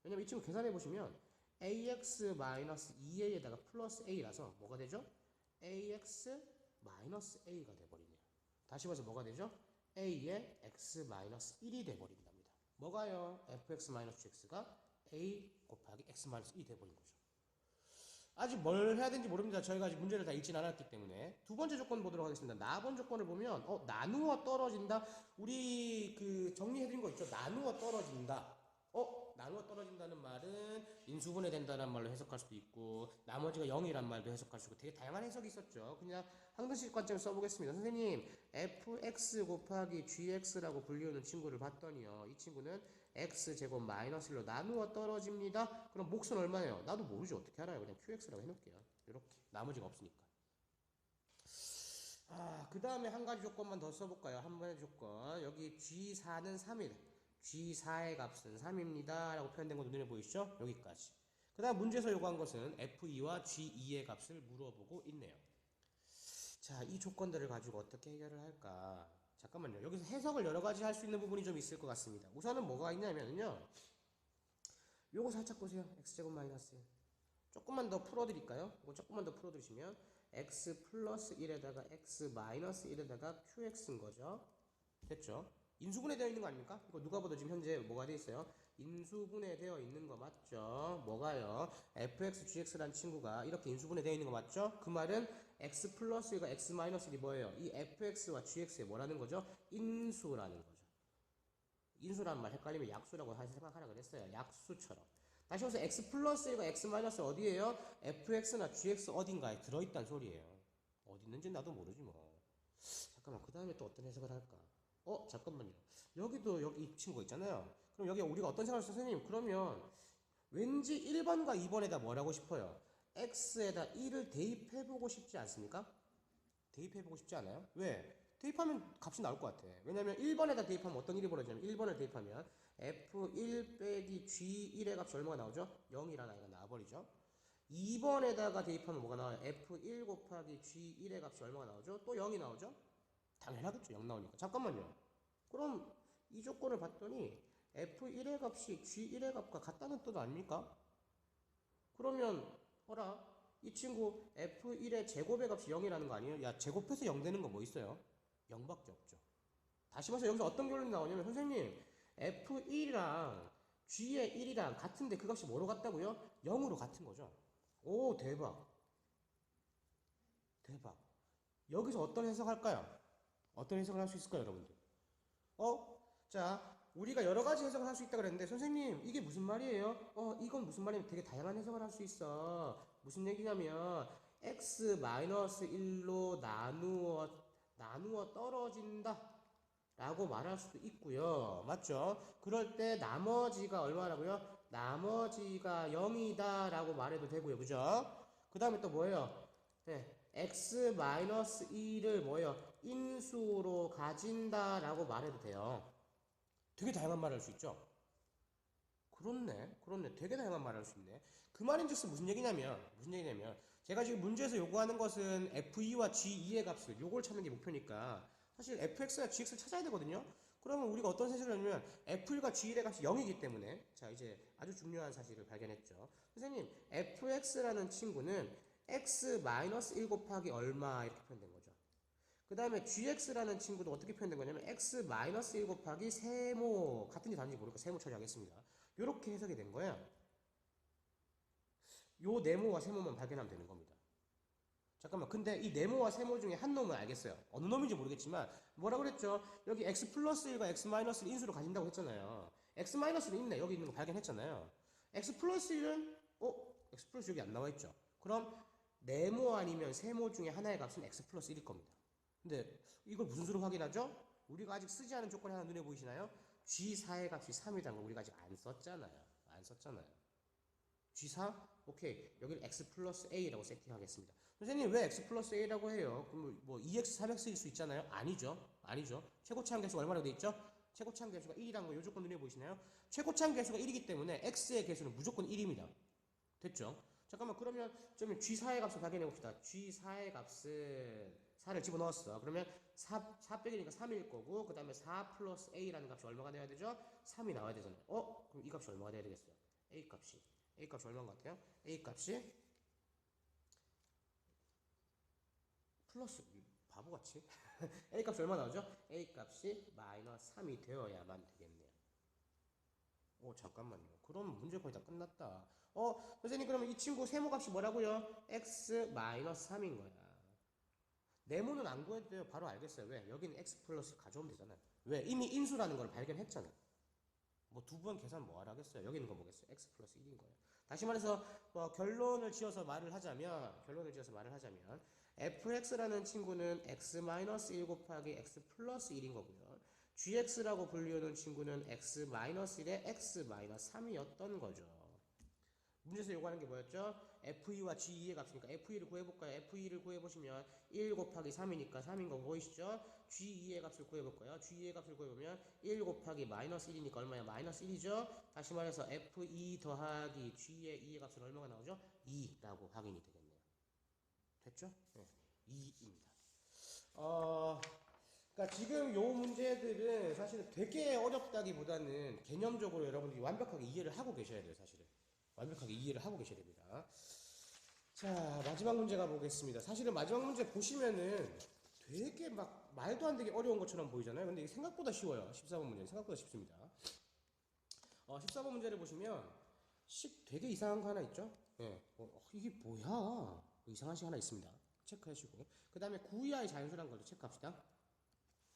왜냐면 이 친구 계산해 보시면 ax-2a에다가 플러스 a라서 뭐가 되죠? ax-a가 돼버리네요. 다시 봐서 뭐가 되죠? a의 x-1이 돼버린답니다. 뭐가요? fx-gx가 a 곱하기 x-1이 돼버린 거죠. 아직 뭘 해야 되는지 모릅니다. 저희가 아직 문제를 다 읽진 않았기 때문에. 두 번째 조건 보도록 하겠습니다. 나번 조건을 보면 나누어 떨어진다. 우리 그 정리해드린 거 있죠. 나누어 떨어진다. 나누어 떨어진다는 말은 인수분해 된다는 말로 해석할 수도 있고 나머지가 0이란 말도 해석할 수 있고 되게 다양한 해석이 있었죠. 그냥 항등식 관점을 써보겠습니다. 선생님 fx 곱하기 gx라고 불리우는 친구를 봤더니요. 이 친구는 x제곱 마이너스 1로 나누어 떨어집니다. 그럼 몫은 얼마예요? 나도 모르죠. 어떻게 알아요? 그냥 qx라고 해놓을게요. 이렇게 나머지가 없으니까. 그 다음에 한 가지 조건만 더 써볼까요? 한 번의 조건. 여기 G4는 3이다. G4의 값은 3입니다. 라고 표현된 거 눈에 보이시죠? 여기까지. 그 다음 문제에서 요구한 것은 F2와 G2의 값을 물어보고 있네요. 자, 이 조건들을 가지고 어떻게 해결을 할까? 잠깐만요. 여기서 해석을 여러 가지 할 수 있는 부분이 좀 있을 것 같습니다. 우선은 뭐가 있냐면요. 요거 살짝 보세요. x제곱 마이너스 1. 조금만 더 풀어드릴까요? 이거 조금만 더 풀어드리시면 x 플러스 1에다가 x 마이너스 1에다가 qx인 거죠. 됐죠? 인수분해 되어 있는 거 아닙니까? 이거 누가 봐도 지금 현재 뭐가 되어 있어요? 인수분해 되어 있는 거 맞죠? 뭐가요? fx, gx라는 친구가 이렇게 인수분해 되어 있는 거 맞죠? 그 말은 x 플러스 1과 x 마이너스 1이 뭐예요? 이 fx와 gx에 뭐라는 거죠? 인수라는 거죠. 인수라는 말 헷갈리면 약수라고 생각하라 그랬어요. 약수처럼. 다시 해서 x 플러스 1과 x 마이너스 어디에요? fx나 gx 어딘가에 들어있단 소리예요. 어디 있는지 나도 모르지 뭐. 잠깐만, 그 다음에 또 어떤 해석을 할까? 잠깐만요. 여기도 여기 이 친구가 있잖아요. 그럼 여기 우리가 어떤 생각을 선생님? 그러면 왠지 1번과 2번에다 뭐라고 싶어요? x에다 1을 대입해보고 싶지 않습니까? 대입해보고 싶지 않아요? 왜? 대입하면 값이 나올 것 같아. 왜냐면 1번에다 대입하면 어떤 일이 벌어지냐면 1번을 대입하면 f1 빼기 g1의 값이 얼마가 나오죠? 0이라는 아이가 나와버리죠. 2번에다가 대입하면 뭐가 나와요? f1 곱하기 g1의 값이 얼마가 나오죠? 또 0이 나오죠? 당연하겠죠. 0 나오니까. 잠깐만요. 그럼 이 조건을 봤더니 f1의 값이 g1의 값과 같다는 뜻 아닙니까? 그러면 이 친구 f1의 제곱의 값이 0이라는 거 아니에요? 야, 제곱해서 0 되는 거 뭐 있어요? 0밖에 없죠. 다시 말해서 여기서 어떤 결론이 나오냐면 선생님 f1이랑 g의 1이랑 같은데 그 값이 뭐로 같다고요? 0으로 같은 거죠. 오, 대박. 대박. 여기서 어떤 해석할까요? 어떤 해석을 할 수 있을까요, 여러분들? 자, 우리가 여러 가지 해석을 할 수 있다 그랬는데, 선생님, 이게 무슨 말이에요? 이건 무슨 말이면 되게 다양한 해석을 할 수 있어. 무슨 얘기냐면, x-1로 나누어 떨어진다. 라고 말할 수도 있고요. 맞죠? 그럴 때 나머지가 얼마라고요? 나머지가 0이다 라고 말해도 되고요. 그죠? 그 다음에 또 뭐예요? 네, x-2를 뭐예요? 인수로 가진다 라고 말해도 돼요. 되게 다양한 말을 할 수 있죠? 그렇네. 되게 다양한 말을 할 수 있네. 그 말인즉슨 무슨 얘기냐면, 제가 지금 문제에서 요구하는 것은 f2와 g2의 값을, 요걸 찾는 게 목표니까, 사실 fx와 gx를 찾아야 되거든요? 그러면 우리가 어떤 사실을 하냐면, f1과 g1의 값이 0이기 때문에, 자, 이제 아주 중요한 사실을 발견했죠. 선생님, fx라는 친구는 x-1 곱하기 얼마, 이렇게 표현된 거죠. 그 다음에 gx라는 친구도 어떻게 표현된 거냐면 x-1 곱하기 세모, 같은지 다른지 모르니까 세모 처리하겠습니다. 이렇게 해석이 된 거예요. 요 네모와 세모만 발견하면 되는 겁니다. 잠깐만, 근데 이 네모와 세모 중에 한 놈은 알겠어요. 어느 놈인지 모르겠지만 뭐라 그랬죠? 여기 x 플러스 1과 x 마이너스 1 인수로 가진다고 했잖아요. x 마이너스는 있네. 여기 있는 거 발견했잖아요. x 플러스 1은 x 플러스 여기 안 나와 있죠. 그럼 네모 아니면 세모 중에 하나의 값은 x 플러스 1일 겁니다. 근데 이걸 무슨 수로 확인하죠? 우리가 아직 쓰지 않은 조건이 하나 눈에 보이시나요? G4의 값이 3이라는 걸 우리가 아직 안 썼잖아요. G4? 오케이. 여기를 x 플러스 a라고 세팅하겠습니다. 선생님 왜 x 플러스 a라고 해요? 그럼 뭐 2x, 3x일 수 있잖아요? 아니죠. 최고차항 개수가 얼마나 돼 있죠? 최고차항 개수가 1이라는 거 요 조건 눈에 보이시나요? 최고차항 개수가 1이기 때문에 x의 개수는 무조건 1입니다. 됐죠? 잠깐만, 그러면 좀 G4의 값을 발견해 봅시다. G4의 값은 4를 집어넣었어. 그러면 4 빼기니까 3일 거고, 그 다음에 4 플러스 a라는 값이 얼마가 돼야 되죠? 3이 나와야 되잖아요. 그럼 이 값이 얼마가 돼야 되겠어요? a 값이 얼마인 것 같아요? a 값이 플러스, 바보같이 a 값이 얼마 나오죠? a 값이 마이너스 3이 되어야만 되겠네요. 잠깐만요. 그럼 문제 거의 다 끝났다. 선생님, 그러면 이 친구 세모값이 뭐라고요? x-3인 거야. 네모는 안 구해도 돼요. 바로 알겠어요. 왜? 여기는 x 플러스 가져오면 되잖아요. 왜? 이미 인수라는 걸 발견했잖아요. 뭐 두 번 계산 뭐 하겠어요? 여기 있는 거 보겠어요. x 플러스 1인 거예요. 다시 말해서 결론을 지어서 말을 하자면 fx라는 친구는 x-1 곱하기 x 플러스 1인 거고요. gx라고 불리우는 친구는 x-1의 x-3이었던 거죠. 문제에서 요구하는 게 뭐였죠? f2와 g2의 값이니까 f2를 구해볼까요? f2를 구해보시면 1 곱하기 3이니까 3인 거 보이시죠? g2의 값을 구해볼까요? g2의 값을 구해보면 1 곱하기 마이너스 1이니까 얼마야? 마이너스 1이죠? 다시 말해서 f2 더하기 g의 2의 값은 얼마가 나오죠? 2라고 확인이 되겠네요. 됐죠? 네, 2입니다. 그러니까 지금 요 문제들은 사실은 되게 어렵다기보다는 개념적으로 여러분들이 완벽하게 이해를 하고 계셔야 돼요, 사실은. 완벽하게 이해를 하고 계셔야 됩니다. 자, 마지막 문제 가보겠습니다. 사실은 마지막 문제 보시면은 되게 막 말도 안 되게 어려운 것처럼 보이잖아요. 근데 이게 생각보다 쉬워요. 14번 문제는 생각보다 쉽습니다. 14번 문제를 보시면 되게 이상한 거 하나 있죠? 예. 이게 뭐야? 이상한 식 하나 있습니다. 체크하시고. 그 다음에 9 이하의 자연수란 걸도 체크합시다.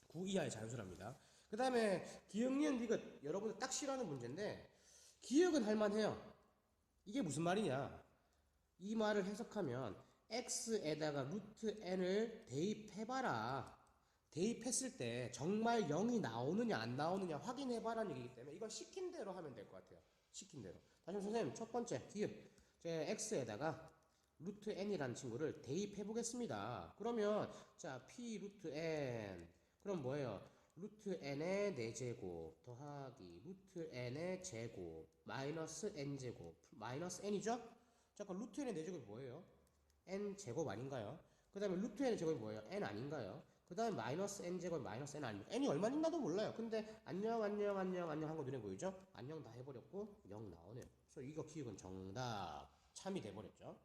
9 이하의 자연수랍니다. 그 다음에 기억, 니은, 디귿 여러분들 딱 싫어하는 문제인데 기억은 할만해요. 이게 무슨 말이냐? 이 말을 해석하면 x에다가 루트 n을 대입해봐라. 대입했을 때 정말 0이 나오느냐 안 나오느냐 확인해봐라는 얘기이기 때문에 이건 시킨 대로 하면 될 것 같아요. 시킨 대로. 다시 선생님, 첫 번째 기억. 제 x에다가 루트 n이라는 친구를 대입해 보겠습니다. 그러면 자 p 루트 n 그럼 뭐예요? 루트 n의 4제곱 더하기 루트 n의 제곱 마이너스 n제곱 마이너스 n이죠? 잠깐, 루트 n의 4제곱이 뭐예요? n제곱 아닌가요? 그 다음에 루트 n의 제곱이 뭐예요? n 아닌가요? 그 다음에 마이너스 n제곱 마이너스 n 아닙니까? n이 얼마나 나도 몰라요. 근데 안녕 한 거 눈에 보이죠? 안녕 다 해버렸고 0 나오네요. 그래서 이거 기억은 정답 참이 돼버렸죠.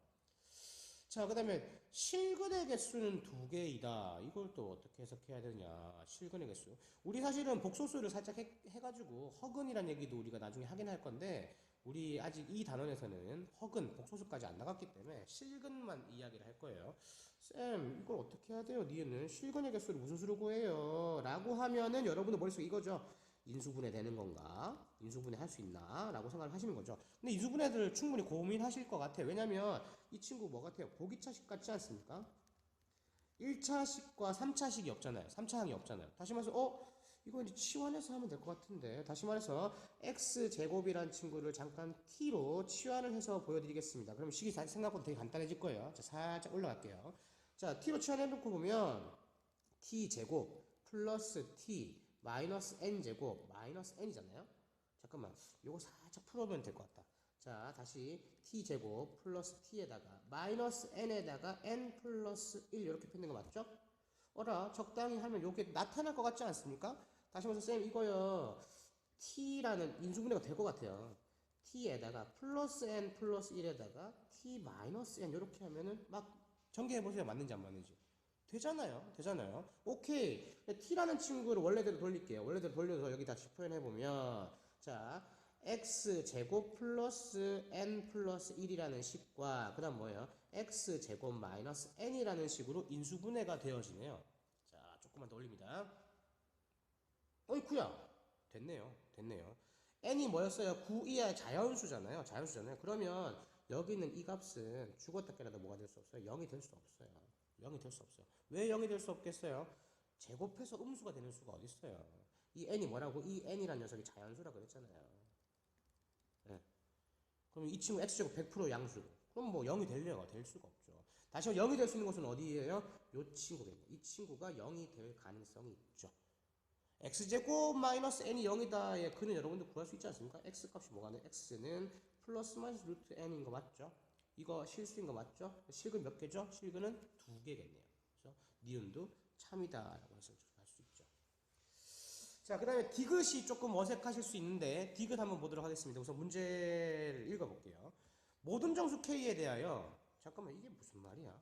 자, 그 다음에 실근의 개수는 2개이다. 이걸 또 어떻게 해석해야 되냐. 실근의 개수. 우리 사실은 복소수를 살짝 해가지고 허근이란 얘기도 우리가 나중에 하긴 할 건데 우리 아직 이 단원에서는 허근, 복소수까지 안 나갔기 때문에 실근만 이야기를 할 거예요. 쌤, 이걸 어떻게 해야 돼요? 니은은 실근의 개수를 무슨 수로 구해요? 라고 하면은 여러분의 머릿속에 이거죠. 인수분해 되는 건가? 인수분해 할 수 있나? 라고 생각을 하시는 거죠. 근데 인수분해들 충분히 고민하실 것 같아요. 왜냐면 이 친구 뭐 같아요? 보기차식 같지 않습니까? 1차식과 3차식이 없잖아요. 3차항이 없잖아요. 다시 말해서 이거 이제 치환해서 하면 될 것 같은데, 다시 말해서 x제곱이란 친구를 잠깐 t로 치환을 해서 보여드리겠습니다. 그럼 식이 생각보다 되게 간단해질 거예요. 자, 살짝 올라갈게요. 자, t로 치환해놓고 보면 t제곱 플러스 t 마이너스 n제곱 마이너스 n이잖아요. 잠깐만, 요거 살짝 풀어보면 될 것 같다. 자, 다시 t제곱 플러스 t에다가 마이너스 n에다가 n 플러스 1 이렇게 펴는 거 맞죠? 어라, 적당히 하면 요게 나타날 것 같지 않습니까? 다시 말해서 쌤 이거요, t라는 인수분해가 될 것 같아요. t에다가 플러스 n 플러스 1에다가 t 마이너스 n 이렇게 하면은 막 전개해보세요. 맞는지 안 맞는지. 되잖아요. 되잖아요. 오케이. t라는 친구를 원래대로 돌릴게요. 원래대로 돌려서 여기 다시 표현해보면, 자, x제곱 플러스 n 플러스 1이라는 식과 그 다음 뭐예요? x제곱 마이너스 n이라는 식으로 인수분해가 되어지네요. 자, 조금만 더 올립니다. 어이쿠야, 됐네요. 됐네요. n이 뭐였어요? 9 이하의 자연수잖아요. 자연수잖아요. 그러면 여기 있는 이 값은 죽었다 깨라도 뭐가 될 수 없어요? 0이 될 수 없어요. 0이 될 수 없어요. 왜 0이 될 수 없겠어요? 제곱해서 음수가 되는 수가 어디 있어요? 이 n이 뭐라고? 이 n이라는 녀석이 자연수라고 그랬잖아요. 네. 그럼 이 친구 x제곱 100% 양수. 그럼 뭐 0이 될려가 될 수가 없죠. 다시 한번 0이 될 수 있는 것은 어디예요? 이 친구겠네요. 이 친구가 0이 될 가능성이 있죠. x제곱 마이너스 n이 0이다의 근은 여러분들 구할 수 있지 않습니까? x값이 뭐가 돼? x는 플러스 마이너스 루트 n인 거 맞죠? 이거 실수인 거 맞죠? 실근 몇 개죠? 실근은 2개겠네요. 그래서 니은도 참이다라고 해서 할 수 있죠. 자, 그 다음에 디귿이 조금 어색하실 수 있는데 디귿 한번 보도록 하겠습니다. 우선 문제를 읽어볼게요. 모든 정수 k에 대하여, 잠깐만 이게 무슨 말이야?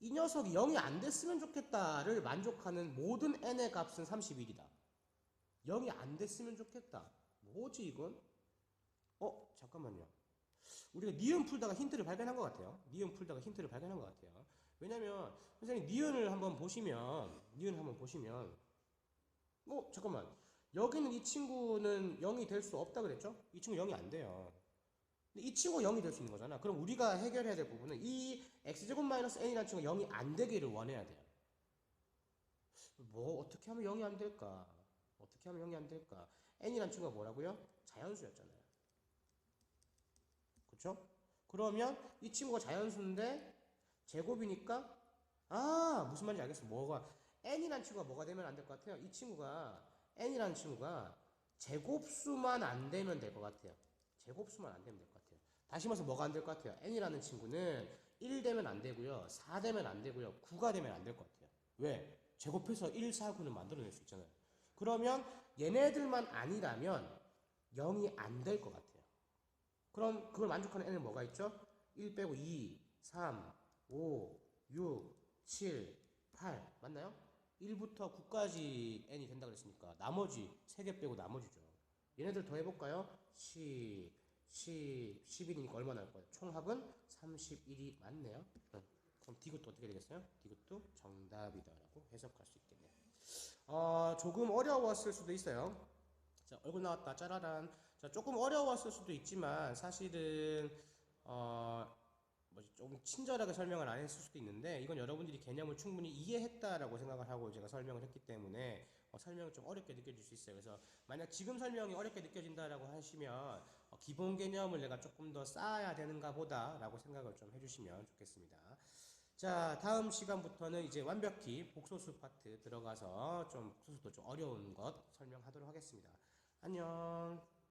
이 녀석이 0이 안 됐으면 좋겠다를 만족하는 모든 n의 값은 31이다. 0이 안 됐으면 좋겠다. 뭐지 이건? 잠깐만요. 우리가 니은 풀다가 힌트를 발견한 것 같아요. 니은 풀다가 힌트를 발견한 것 같아요. 왜냐면 선생님 니은을 한번 보시면 잠깐만, 여기는 이 친구는 0이 될 수 없다 그랬죠? 이 친구 0이 안 돼요. 근데 이 친구가 0이 될 수 있는 거잖아. 그럼 우리가 해결해야 될 부분은 이 x제곱 마이너스 n이라는 친구가 0이 안 되기를 원해야 돼요. 뭐 어떻게 하면 0이 안 될까? 어떻게 하면 0이 안 될까? n이라는 친구가 뭐라고요? 자연수였잖아요. 그쵸? 그러면 이 친구가 자연수인데 제곱이니까, 무슨 말인지 알겠어. n이라는 친구가 뭐가 되면 안 될 것 같아요? n이라는 친구가 제곱수만 안 되면 될 것 같아요. 제곱수만 안 되면 될 것 같아요. 다시 말해서 뭐가 안 될 것 같아요? n이라는 친구는 1 되면 안 되고요. 4 되면 안 되고요. 9가 되면 안 될 것 같아요. 왜? 제곱해서 1, 4, 9는 만들어낼 수 있잖아요. 그러면 얘네들만 아니라면 0이 안 될 것 같아요. 그럼 그걸 만족하는 n은 뭐가 있죠? 1 빼고 2, 3, 5, 6, 7, 8 맞나요? 1부터 9까지 n이 된다 그랬으니까 나머지 3개 빼고 나머지죠. 얘네들 더 해볼까요? 10, 11이니까 얼마 나올 거예요? 총합은 31이 맞네요. 그럼 디귿도 어떻게 되겠어요? 디귿도 정답이다라고 해석할 수 있겠네요. 조금 어려웠을 수도 있어요. 자, 얼굴 나왔다 짜라란. 자, 조금 어려웠을 수도 있지만 사실은 조금 친절하게 설명을 안 했을 수도 있는데, 이건 여러분들이 개념을 충분히 이해했다라고 생각을 하고 제가 설명을 했기 때문에 설명이 좀 어렵게 느껴질 수 있어요. 그래서 만약 지금 설명이 어렵게 느껴진다라고 하시면 기본 개념을 내가 조금 더 쌓아야 되는가 보다라고 생각을 좀 해주시면 좋겠습니다. 자, 다음 시간부터는 이제 완벽히 복소수 파트 들어가서 좀 복소수도 좀 어려운 것 설명하도록 하겠습니다. 안녕.